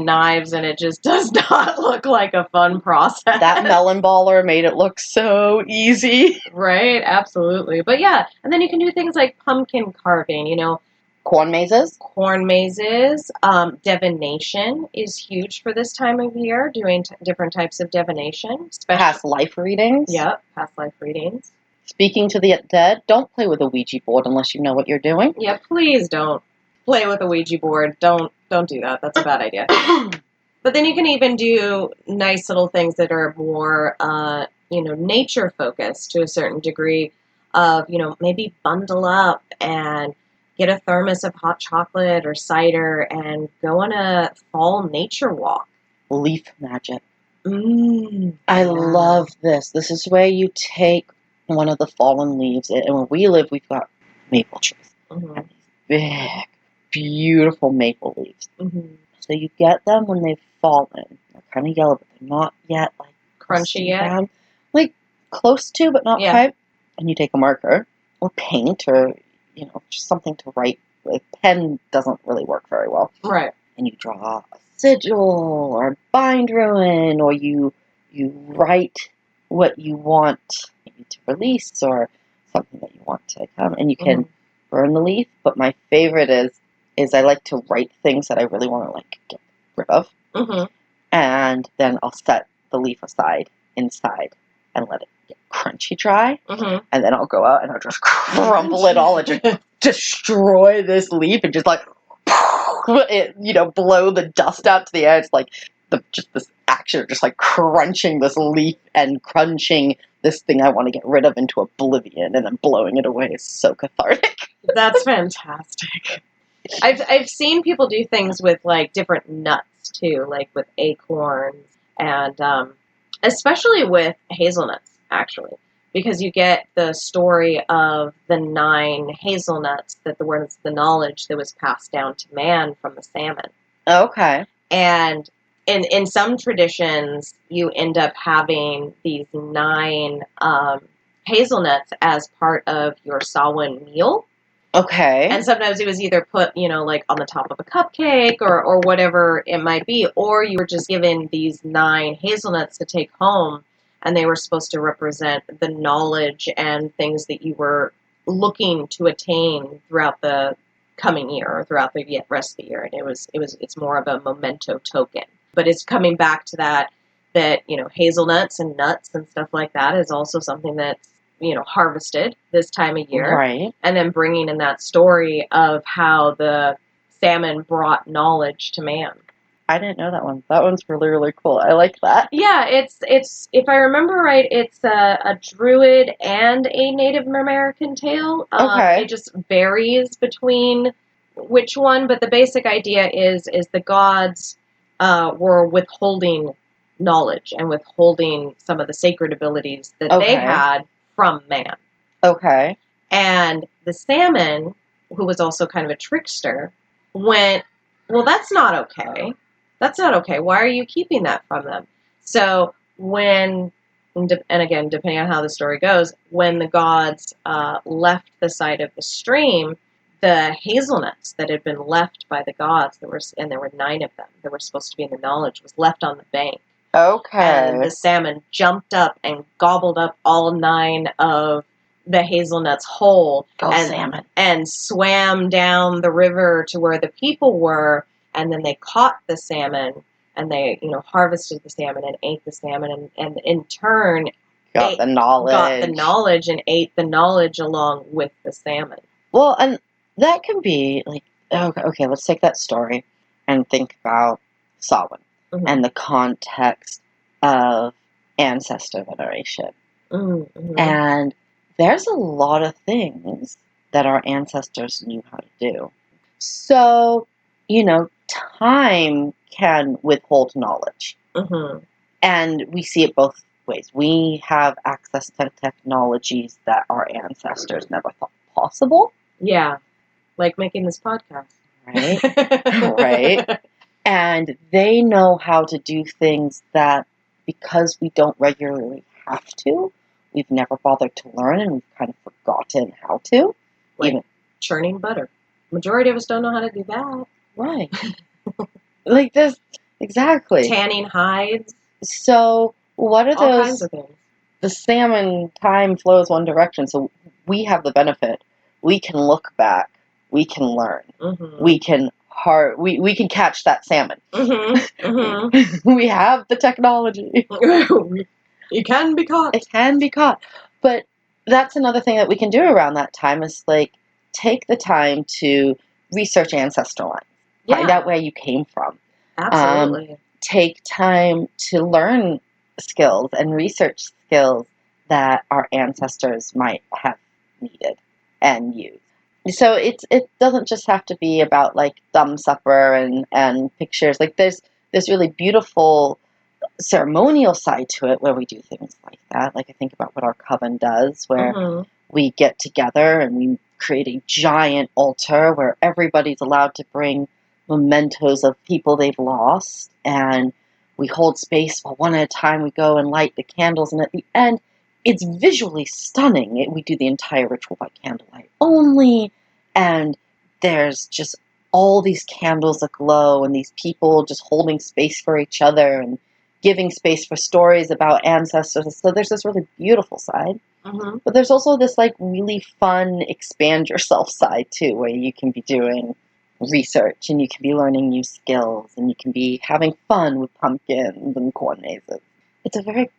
B: knives, and it just does not look like a fun process.
A: That melon baller made it look so easy.
B: Right, absolutely. But yeah, and then you can do things like pumpkin carving,
A: corn mazes.
B: Divination is huge for this time of year, doing different types of divination.
A: Past life readings.
B: Yep, past life readings.
A: Speaking to the dead, don't play with a Ouija board unless you know what you're doing.
B: Yeah, please don't play with a Ouija board. Don't do that. That's a bad idea. But then you can even do nice little things that are more, nature focused to a certain degree of, maybe bundle up and get a thermos of hot chocolate or cider and go on a fall nature walk.
A: Leaf magic.
B: I
A: love this. This is where you take one of the fallen leaves, and where we live, we've got maple trees.
B: Mm-hmm.
A: And these big, beautiful maple leaves.
B: Mm-hmm.
A: So you get them when they've fallen. They're kind of yellow, but they're not yet like
B: Crunchy yet?
A: brown. Like close to, but not quite. And you take a marker or paint or just something to write. Like pen doesn't really work very well.
B: Right.
A: And you draw a sigil or a bind ruin, or you write what you want maybe to release or something that you want to come, and you can burn the leaf. But my favorite is I like to write things that I really want to like get rid of, and then I'll set the leaf aside inside and let it get crunchy dry, and then I'll go out and I'll just crumble it all and just destroy this leaf and just like it, blow the dust out to the air. It's like just this action of just like crunching this leaf and crunching this thing I want to get rid of into oblivion, and then blowing it away is so cathartic.
B: That's fantastic. I've seen people do things with like different nuts too, like with acorns and especially with hazelnuts, actually, because you get the story of the 9 hazelnuts that was the knowledge that was passed down to man from the salmon.
A: Okay.
B: And in some traditions, you end up having these 9 hazelnuts as part of your Samhain meal.
A: Okay.
B: And sometimes it was either put, like on the top of a cupcake or whatever it might be, or you were just given these 9 hazelnuts to take home, and they were supposed to represent the knowledge and things that you were looking to attain throughout the coming year or throughout the rest of the year. And it's more of a memento token. But it's coming back to that hazelnuts and nuts and stuff like that is also something that's harvested this time of year.
A: Right.
B: And then bringing in that story of how the salmon brought knowledge to man.
A: I didn't know that one. That one's really, really cool. I like that.
B: Yeah, it's if I remember right, it's a Druid and a Native American tale.
A: Okay.
B: It just varies between which one, but the basic idea is the gods were withholding knowledge and withholding some of the sacred abilities that they had from man.
A: Okay.
B: And the salmon, who was also kind of a trickster, went, well, that's not okay. That's not okay. Why are you keeping that from them? So and again, depending on how the story goes, when the gods left the side of the stream, the hazelnuts that had been left by the gods, there were 9 of them that were supposed to be in the knowledge, was left on the bank.
A: Okay.
B: And the salmon jumped up and gobbled up all 9 of the hazelnuts whole.
A: Salmon.
B: And swam down the river to where the people were, and then they caught the salmon, and they, harvested the salmon and ate the salmon, and in turn
A: got the knowledge
B: and ate the knowledge along with the salmon.
A: Well, and that can be like, okay, let's take that story and think about Samhain and the context of ancestor veneration. And there's a lot of things that our ancestors knew how to do. So, time can withhold knowledge. And we see it both ways. We have access to technologies that our ancestors never thought possible.
B: Yeah, like making this podcast.
A: Right? Right. And they know how to do things that, because we don't regularly have to, we've never bothered to learn, and we've kind of forgotten how to.
B: Like churning butter. Majority of us don't know how to do that.
A: Right. Like this. Exactly.
B: Tanning hides.
A: So what are
B: all
A: those?
B: Kinds of things.
A: The salmon time flows one direction, so we have the benefit. We can look back. We can learn. We can we can catch that salmon. We have the technology.
B: It can be caught.
A: It can be caught. But that's another thing that we can do around that time is like take the time to research ancestor lines. Find out where you came from.
B: Absolutely.
A: Take time to learn skills and research skills that our ancestors might have needed and used. So it doesn't just have to be about like dumb supper and pictures. Like there's really beautiful ceremonial side to it where we do things like that. Like I think about what our coven does, where
B: Mm-hmm.
A: we get together and we create a giant altar where everybody's allowed to bring mementos of people they've lost, and we hold space while one at a time we go and light the candles, and at the end it's visually stunning. We do the entire ritual by candlelight only, and there's just all these candles aglow and these people just holding space for each other and giving space for stories about ancestors. So there's this really beautiful side.
B: Mm-hmm.
A: But there's also this like really fun expand yourself side too, where you can be doing research and you can be learning new skills and you can be having fun with pumpkins and corn mazes. It's a very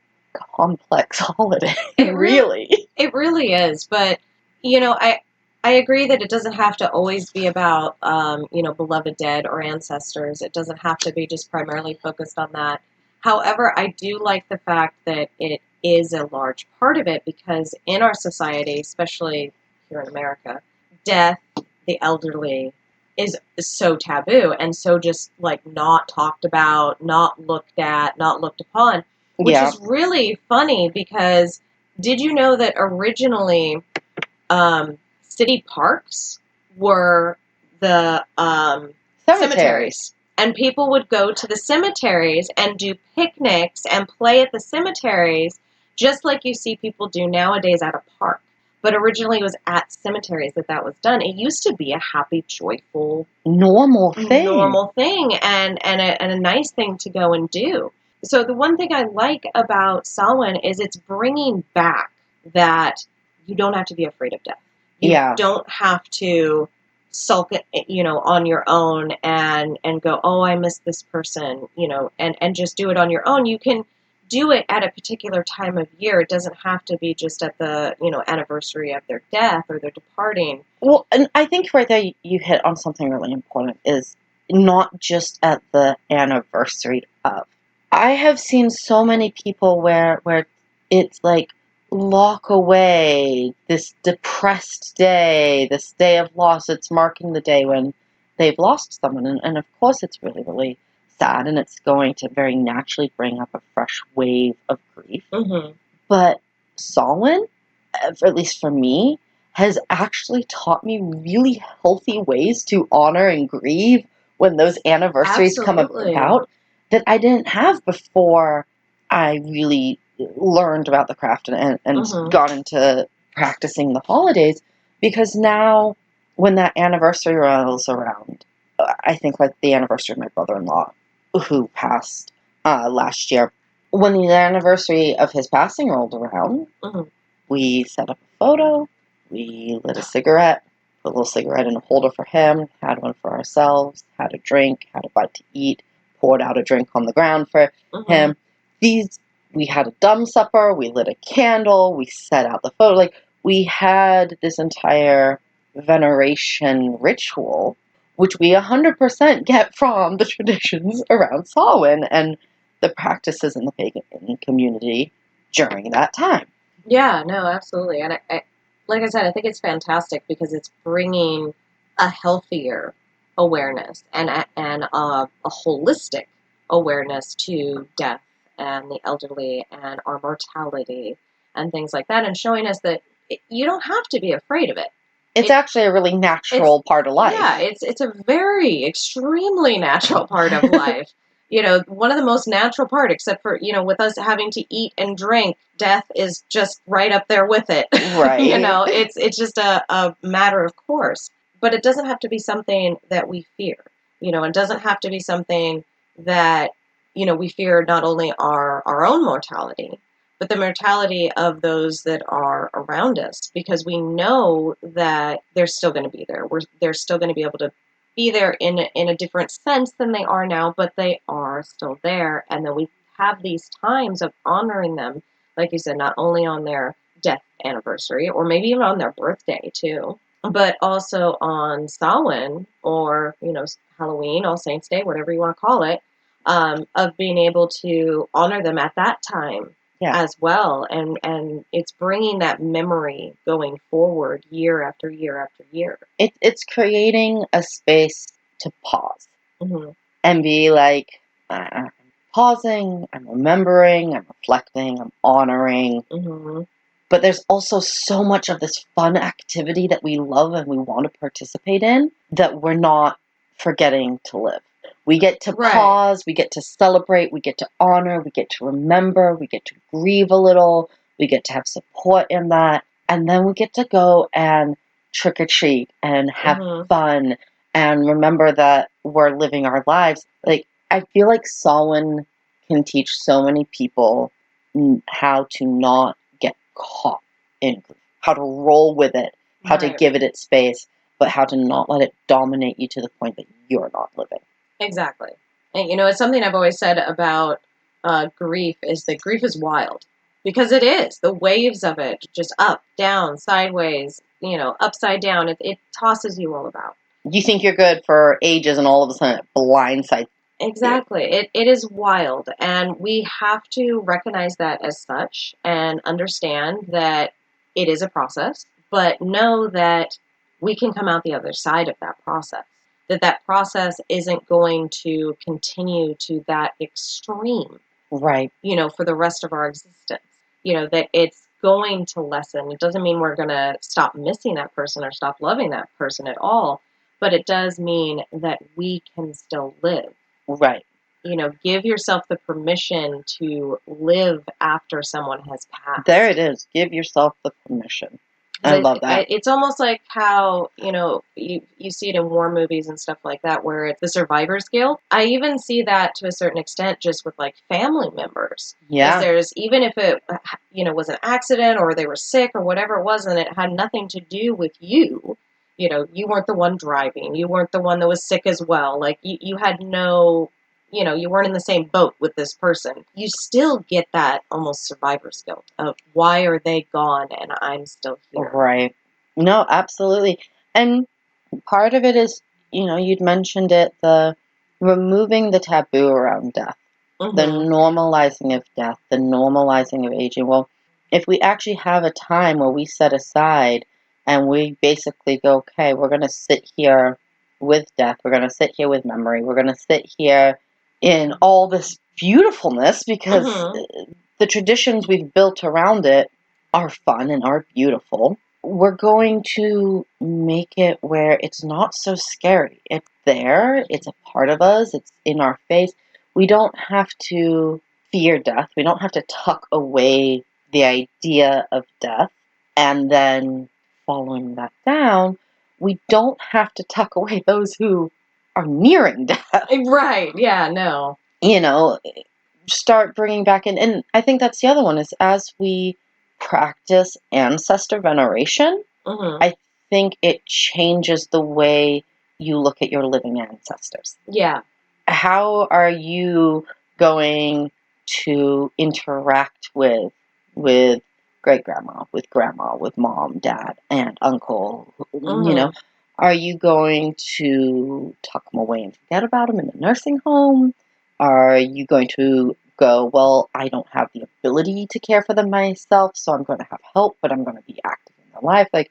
A: complex holiday, really.
B: It really is, but I agree that it doesn't have to always be about beloved dead or ancestors. It doesn't have to be just primarily focused on that. However, I do like the fact that it is a large part of it because in our society, especially here in America, death, the elderly, is so taboo and so just like not talked about, not looked at, not looked upon, which
A: Yeah.
B: is really funny because did you know that originally city parks were the cemeteries? And people would go to the cemeteries and do picnics and play at the cemeteries, just like you see people do nowadays at a park. But originally it was at cemeteries that was done. It used to be a happy, joyful,
A: Normal
B: thing and a nice thing to go and do. So the one thing I like about Samhain is it's bringing back that you don't have to be afraid of death. You don't have to sulk it, on your own and go, oh, I miss this person, and just do it on your own. You can do it at a particular time of year. It doesn't have to be just at the, anniversary of their death or their departing.
A: Well, and I think right there you hit on something really important, is not just at the anniversary of. I have seen so many people where it's like lock away this depressed day, this day of loss. It's marking the day when they've lost someone, and of course it's really, really sad, and it's going to very naturally bring up a fresh wave of grief.
B: Mm-hmm.
A: But Samhain, at least for me, has actually taught me really healthy ways to honor and grieve when those anniversaries come about that I didn't have before I really learned about the craft and
B: Mm-hmm.
A: got into practicing the holidays. Because now, when that anniversary rolls around, I think like the anniversary of my brother-in-law, who passed last year, when the anniversary of his passing rolled around,
B: Mm-hmm.
A: we set up a photo, we lit a cigarette, put a little cigarette in a holder for him, had one for ourselves, had a drink, had a bite to eat, poured out a drink on the ground for him. We had a dumb supper, we lit a candle, we set out the photo. Like, we had this entire veneration ritual, which we 100% get from the traditions around Samhain and the practices in the pagan community during that time.
B: Yeah, no, absolutely. And I, like I said, I think it's fantastic because it's bringing a healthier awareness and a holistic awareness to death and the elderly and our mortality and things like that, and showing us that you don't have to be afraid of it.
A: It's actually a really natural part of life.
B: Yeah, it's a very extremely natural part of life. One of the most natural part, except for, with us having to eat and drink, death is just right up there with it.
A: Right.
B: It's just a matter of course. But it doesn't have to be something that we fear. It doesn't have to be something that, we fear not only our own mortality, but the mortality of those that are around us, because we know that they're still going to be there. They're still going to be able to be there in a different sense than they are now, but they are still there. And then we have these times of honoring them, like you said, not only on their death anniversary, or maybe even on their birthday too, but also on Samhain or, Halloween, All Saints Day, whatever you want to call it, of being able to honor them at that time
A: Yeah.
B: as well, and it's bringing that memory going forward year after year after year.
A: It's creating a space to pause
B: Hmm.
A: and be like, I'm pausing, I'm remembering, I'm reflecting, I'm honoring.
B: Hmm.
A: But there's also so much of this fun activity that we love and we want to participate in that we're not forgetting to live. We get to
B: Right.
A: pause, we get to celebrate, we get to honor, we get to remember, we get to grieve a little, we get to have support in that, and then we get to go and trick or treat and have
B: Hmm.
A: fun and remember that we're living our lives. Like, I feel like Samhain can teach so many people how to not get caught in grief, how to roll with it, how to
B: Right.
A: give it its space, but how to not let it dominate you to the point that you're not living.
B: Exactly. And it's something I've always said about grief is that grief is wild because it is the waves of it, just up, down, sideways, upside down. It tosses you all about.
A: You think you're good for ages, and all of a sudden it blindsides you.
B: Exactly. It is wild. And we have to recognize that as such and understand that it is a process, but know that we can come out the other side of that process. That process isn't going to continue to that extreme,
A: Right.
B: for the rest of our existence. That it's going to lessen. It doesn't mean we're going to stop missing that person or stop loving that person at all, but it does mean that we can still live.
A: Right.
B: Give yourself the permission to live after someone has
A: There
B: passed.
A: it is. Give yourself the permission. I
B: Because
A: love that.
B: it's almost like how, you see it in war movies and stuff like that, where it's the survivor's guilt. I even see that to a certain extent just with like family members. Is
A: Yeah.
B: there's, even if it, was an accident or they were sick or whatever it was, and it had nothing to do with you. You weren't the one driving. You weren't the one that was sick as well. Like you had no, you weren't in the same boat with this person. You still get that almost survivor's guilt of why are they gone and I'm still here.
A: Right. No, absolutely. And part of it is, you'd mentioned it, the removing the taboo around death, the
B: Mm-hmm.
A: normalizing of death, the normalizing of aging. Well, if we actually have a time where we set aside and we basically go, okay, we're going to sit here with death, we're going to sit here with memory, we're going to sit here in all this beautifulness because
B: Mm-hmm.
A: the traditions we've built around it are fun and are beautiful. We're going to make it where it's not so scary. It's there, it's a part of us, it's in our face. We don't have to fear death. We don't have to tuck away the idea of death. And then following that down, we don't have to tuck away those who are nearing death.
B: Right. Yeah. No.
A: You know, start bringing back in. And I think that's the other one is as we practice ancestor veneration,
B: Mm-hmm.
A: I think it changes the way you look at your living ancestors.
B: Yeah.
A: How are you going to interact with great grandma, with mom, dad, aunt, uncle?
B: Mm-hmm.
A: Are you going to tuck them away and forget about them in a nursing home? Are you going to go, well, I don't have the ability to care for them myself, so I'm going to have help, but I'm going to be active in their life? Like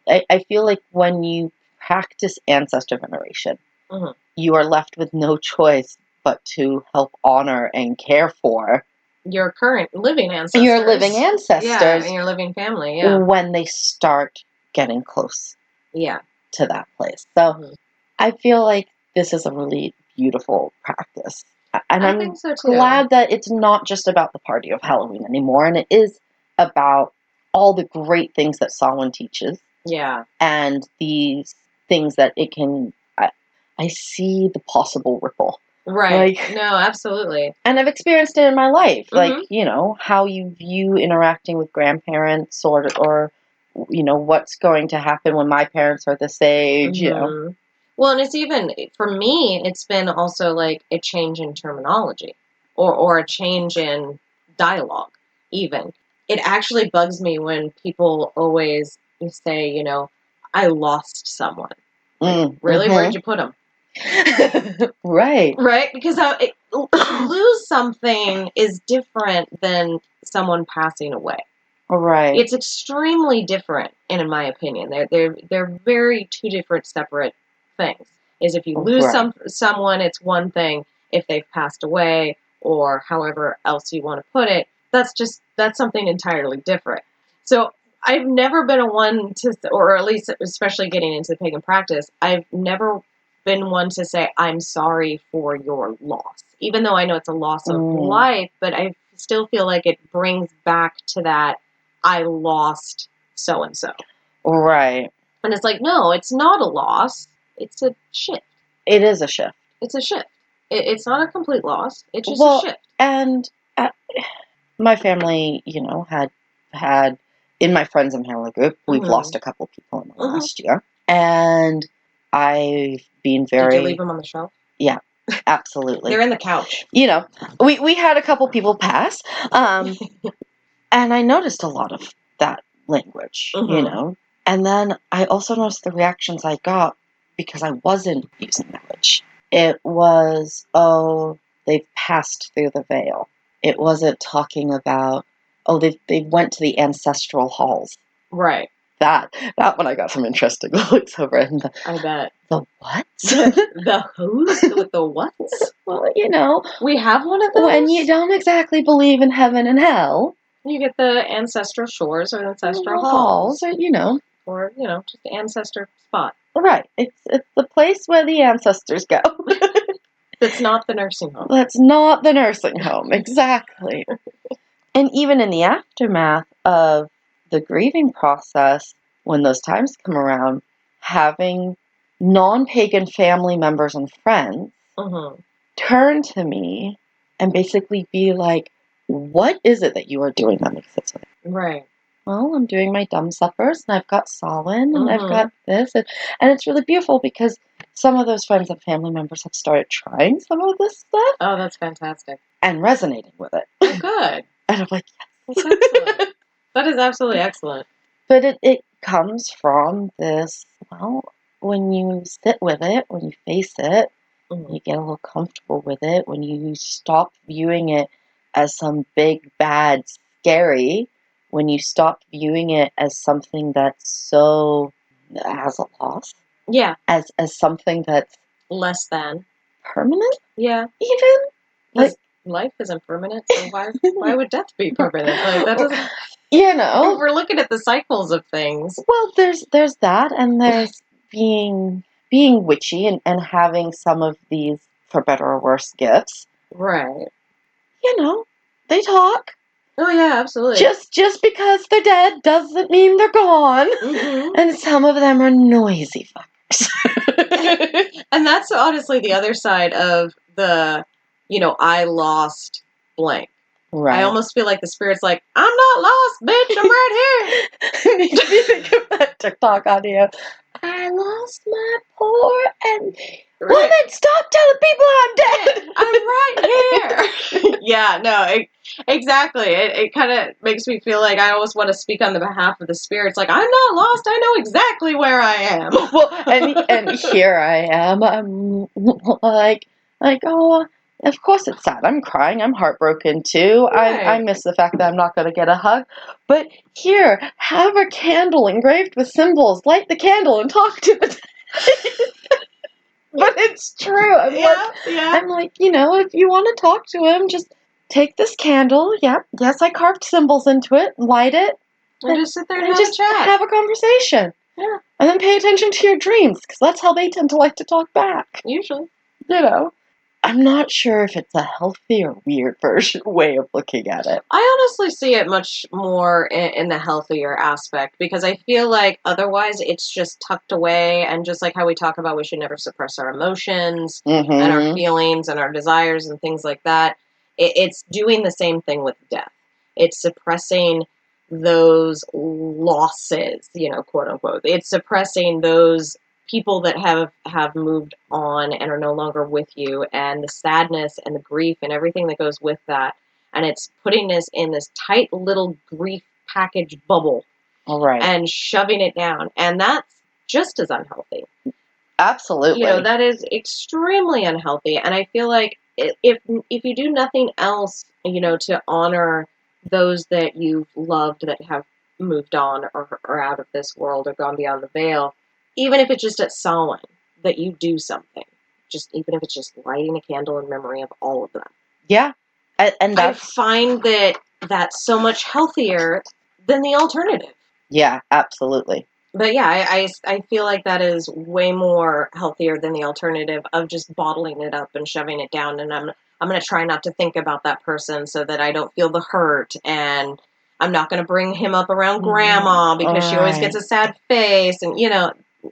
A: I feel like when you practice ancestor veneration,
B: Mm-hmm.
A: you are left with no choice but to help honor and care for
B: Your current living
A: your living
B: ancestors. Yeah, and
A: ancestors
B: your living family. Yeah.
A: when they start getting close
B: Yeah.
A: to that place. So
B: Mm-hmm.
A: I feel like this is a really beautiful practice. And
B: I
A: I'm
B: think so too.
A: glad that it's not just about the party of Halloween anymore, and it is about all the great things that Samhain teaches
B: Yeah.
A: and these things that it can. I see the possible ripple.
B: Right.
A: Like,
B: No, absolutely.
A: and I've experienced it in my life. Like,
B: Mm-hmm.
A: how you view interacting with grandparents or what's going to happen when my parents are this age.
B: Mm-hmm. Well, and it's even for me, it's been also like a change in terminology or a change in dialogue, even. It actually bugs me when people always say, I lost someone. Like, really? Where
A: Mm-hmm.
B: did you put them?
A: Right.
B: Right? Because lose something is different than someone passing away.
A: Right.
B: It's extremely different, in my opinion. They're very two different separate things. Is if you lose someone, it's one thing. If they've passed away, or however else you want to put it, that's something entirely different. So I've never been a one to, or at least especially getting into the pagan practice, I've never been one to say I'm sorry for your loss, even though I know it's a loss of life. But I still feel like it brings back to that I lost so and so.
A: Right.
B: And it's like, no, it's not a loss. It's a shift.
A: It is a shift.
B: It's a shift. It's not a complete loss. It's just a shift.
A: And my family, had in my friends and family group, we've lost a couple people in the last year. And I've been very...
B: Did you leave them on the shelf?
A: Yeah, absolutely.
B: They're in the couch.
A: We had a couple people pass. And I noticed a lot of that language, And then I also noticed the reactions I got because I wasn't using language. It was, oh, they've passed through the veil. It wasn't talking about, oh, they went to the ancestral halls.
B: Right.
A: That one I got some interesting looks over in the...
B: I bet.
A: The what?
B: The who's with the what's?
A: Well,
B: we have one of those.
A: When you don't exactly believe in heaven and hell,
B: you get the ancestral shores or the ancestral halls.
A: Or,
B: Or, just the ancestor spot.
A: Right. It's the place where the ancestors go.
B: That's not the nursing home.
A: That's not the nursing home, exactly. And even in the aftermath of the grieving process, when those times come around, having non-pagan family members and friends turn to me and basically be like, what is it that you are doing that makes it so?
B: Right.
A: Well, I'm doing my dumb suppers, and I've got Samhain, and I've got this, and it's really beautiful because some of those friends and family members have started trying some of this stuff.
B: Oh, that's fantastic.
A: And resonating with it.
B: Oh, good.
A: And I'm like,
B: yes. That's excellent. That is absolutely excellent.
A: But it comes from this, well, when you sit with it, when you face it, you get a little comfortable with it, when you stop viewing it as some big, bad, scary, when you stop viewing it as something that's as a loss.
B: Yeah.
A: As something that's
B: less than
A: permanent.
B: Yeah.
A: Even
B: like life isn't permanent, so why would death be permanent? Like that doesn't.
A: If
B: we're looking at the cycles of things.
A: Well, there's that, and there's being witchy and having some of these, for better or worse, gifts.
B: Right.
A: They talk.
B: Oh yeah, absolutely.
A: Just because they're dead doesn't mean they're gone. And some of them are noisy fuckers.
B: And that's honestly the other side of the, I lost blank. Right. I almost feel like the spirit's like, I'm not lost, bitch, I'm right here.
A: Did you think of that TikTok audio? I lost my poor and woman, stop telling people I'm dead.
B: I'm right here. Yeah, no, exactly. It kind of makes me feel like I always want to speak on the behalf of the spirits. Like, I'm not lost. I know exactly where I am.
A: Well, and here I am. I'm like, oh, of course it's sad. I'm crying. I'm heartbroken too.
B: Right.
A: I miss the fact that I'm not going to get a hug. But here, have a candle engraved with symbols. Light the candle and talk to the But it's true. I'm like, if you want to talk to him, just take this candle. Yep. Yes, I carved symbols into it. Light it.
B: And just sit there and have a chat.
A: Have a conversation.
B: Yeah.
A: And then pay attention to your dreams, because that's how they tend to like to talk back.
B: Usually.
A: I'm not sure if it's a healthy or weird way of looking at it.
B: I honestly see it much more in the healthier aspect, because I feel like otherwise it's just tucked away, and just like how we talk about we should never suppress our emotions and our feelings and our desires and things like that. It's doing the same thing with death. It's suppressing those losses, quote unquote. It's suppressing those people that have moved on and are no longer with you, and the sadness and the grief and everything that goes with that. And it's putting us in this tight little grief package bubble.
A: All right.
B: And shoving it down. And that's just as unhealthy.
A: Absolutely.
B: That is extremely unhealthy. And I feel like if you do nothing else, to honor those that you've loved that have moved on or out of this world or gone beyond the veil, even if it's just at Samhain, that you do something, just even if it's just lighting a candle in memory of all of them.
A: Yeah. And
B: I find that that's so much healthier than the alternative.
A: Yeah, absolutely.
B: But yeah, I feel like that is way more healthier than the alternative of just bottling it up and shoving it down. And I'm going to try not to think about that person so that I don't feel the hurt. And I'm not going to bring him up around grandma because she always gets a sad face. And,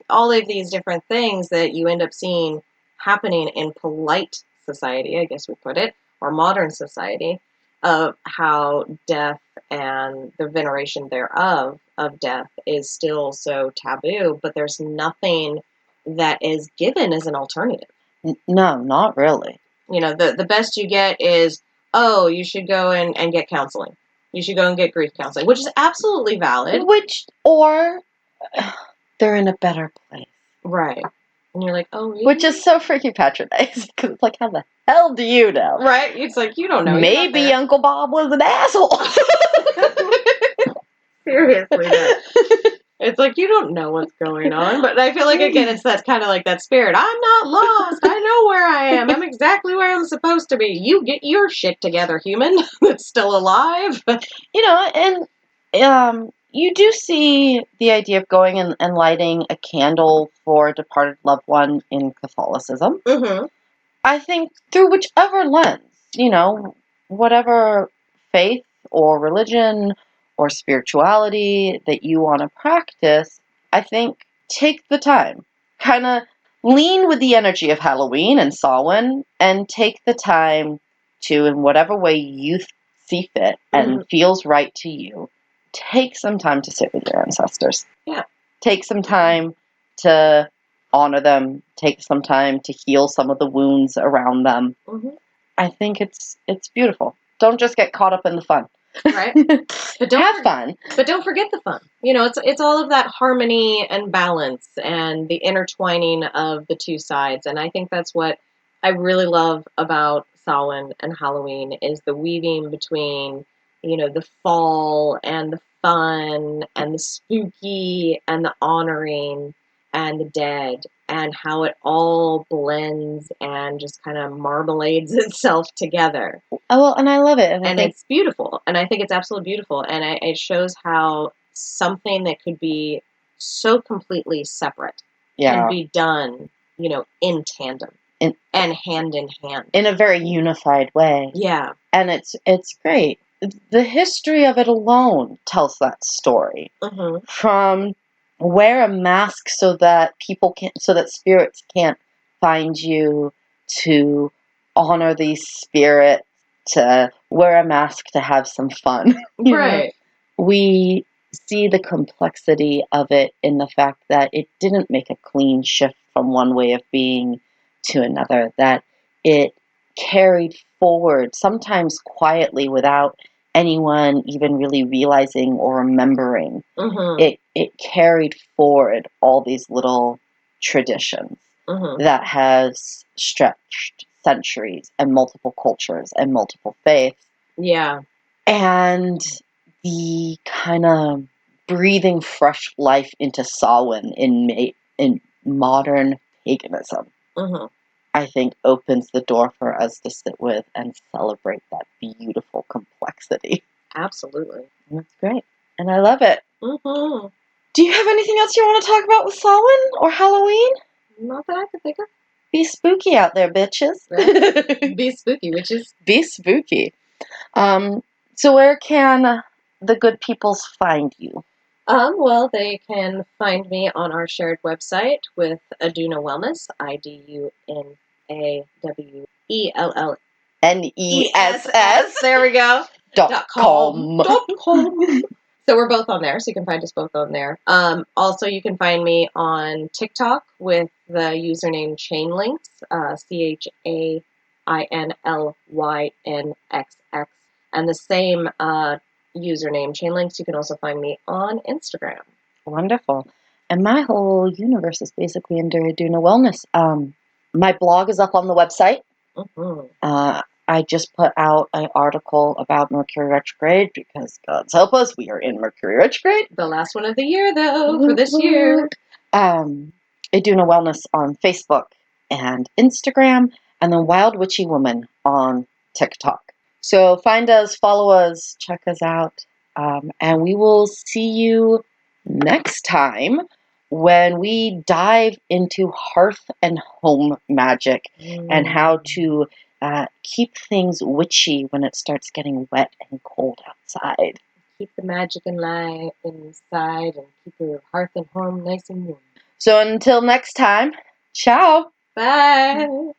B: all of these different things that you end up seeing happening in polite society, I guess we put it, or modern society, of how death and the veneration thereof of death is still so taboo, but there's nothing that is given as an alternative.
A: No, not really.
B: The best you get is, oh, you should go and get counseling. You should go and get grief counseling, which is absolutely valid.
A: Or they're in a better place.
B: Right. And you're like, oh, really?
A: Which is so freaking patronizing, because it's like, how the hell do you know?
B: Right? It's like, you don't know.
A: Maybe Uncle Bob was an asshole.
B: Seriously, though. It's like, you don't know what's going on. But I feel like, again, it's that kind of like that spirit. I'm not lost. I know where I am. I'm exactly where I'm supposed to be. You get your shit together, human that's still alive.
A: And you do see the idea of going and lighting a candle for a departed loved one in Catholicism.
B: Mm-hmm.
A: I think through whichever lens, whatever faith or religion or spirituality that you want to practice, I think take the time. Kind of lean with the energy of Halloween and Samhain and take the time to, in whatever way you see fit and feels right to you, take some time to sit with your ancestors.
B: Yeah.
A: Take some time to honor them, take some time to heal some of the wounds around them.
B: Mm-hmm.
A: I think it's beautiful. Don't just get caught up in the fun.
B: Right. But
A: have fun.
B: But don't forget the fun. It's all of that harmony and balance and the intertwining of the two sides. And I think that's what I really love about Samhain and Halloween is the weaving between, the fall and the fun and the spooky and the honoring and the dead and how it all blends and just kind of marmalades itself together.
A: Oh, well, and I love it.
B: And it's beautiful. And I think it's absolutely beautiful. And it shows how something that could be so completely separate can be done, in tandem and hand in hand.
A: In a very unified way.
B: Yeah.
A: And it's great. The history of it alone tells that story.
B: Mm-hmm.
A: From wear a mask so that spirits can't find you, to honor these spirits, to wear a mask to have some fun.
B: Right.
A: We see the complexity of it in the fact that it didn't make a clean shift from one way of being to another, that it carried forward, sometimes quietly without anyone even really realizing or remembering.
B: Mm-hmm.
A: It carried forward all these little traditions that has stretched centuries and multiple cultures and multiple faiths.
B: Yeah.
A: And the kind of breathing fresh life into Samhain in modern paganism, I think opens the door for us to sit with and celebrate that beautiful complexity.
B: Absolutely.
A: And that's great. And I love it.
B: Mm-hmm.
A: Do you have anything else you want to talk about with Samhain or Halloween?
B: Not that I can think of.
A: Be spooky out there, bitches.
B: Right? Be spooky, witches.
A: Be spooky. So where can the good peoples find you?
B: Well, they can find me on our shared website with Aduna Wellness, IDUNAWELLNESS. There we go.
A: .com.
B: So we're both on there, so you can find us both on there. Also, you can find me on TikTok with the username Chainlinks, ChainLYNXX, and the same username Chainlinks. You can also find me on Instagram.
A: Wonderful. And my whole universe is basically into Aduna Wellness. My blog is up on the website.
B: Mm-hmm.
A: I just put out an article about Mercury retrograde because, God's help us, we are in Mercury retrograde.
B: The last one of the year, though, for this year.
A: Aduna Wellness on Facebook and Instagram, and then Wild Witchy Woman on TikTok. So find us, follow us, check us out, and we will see you next time when we dive into hearth and home magic and how to keep things witchy when it starts getting wet and cold outside.
B: Keep the magic and light inside and keep your hearth and home nice and warm.
A: So until next time, ciao!
B: Bye!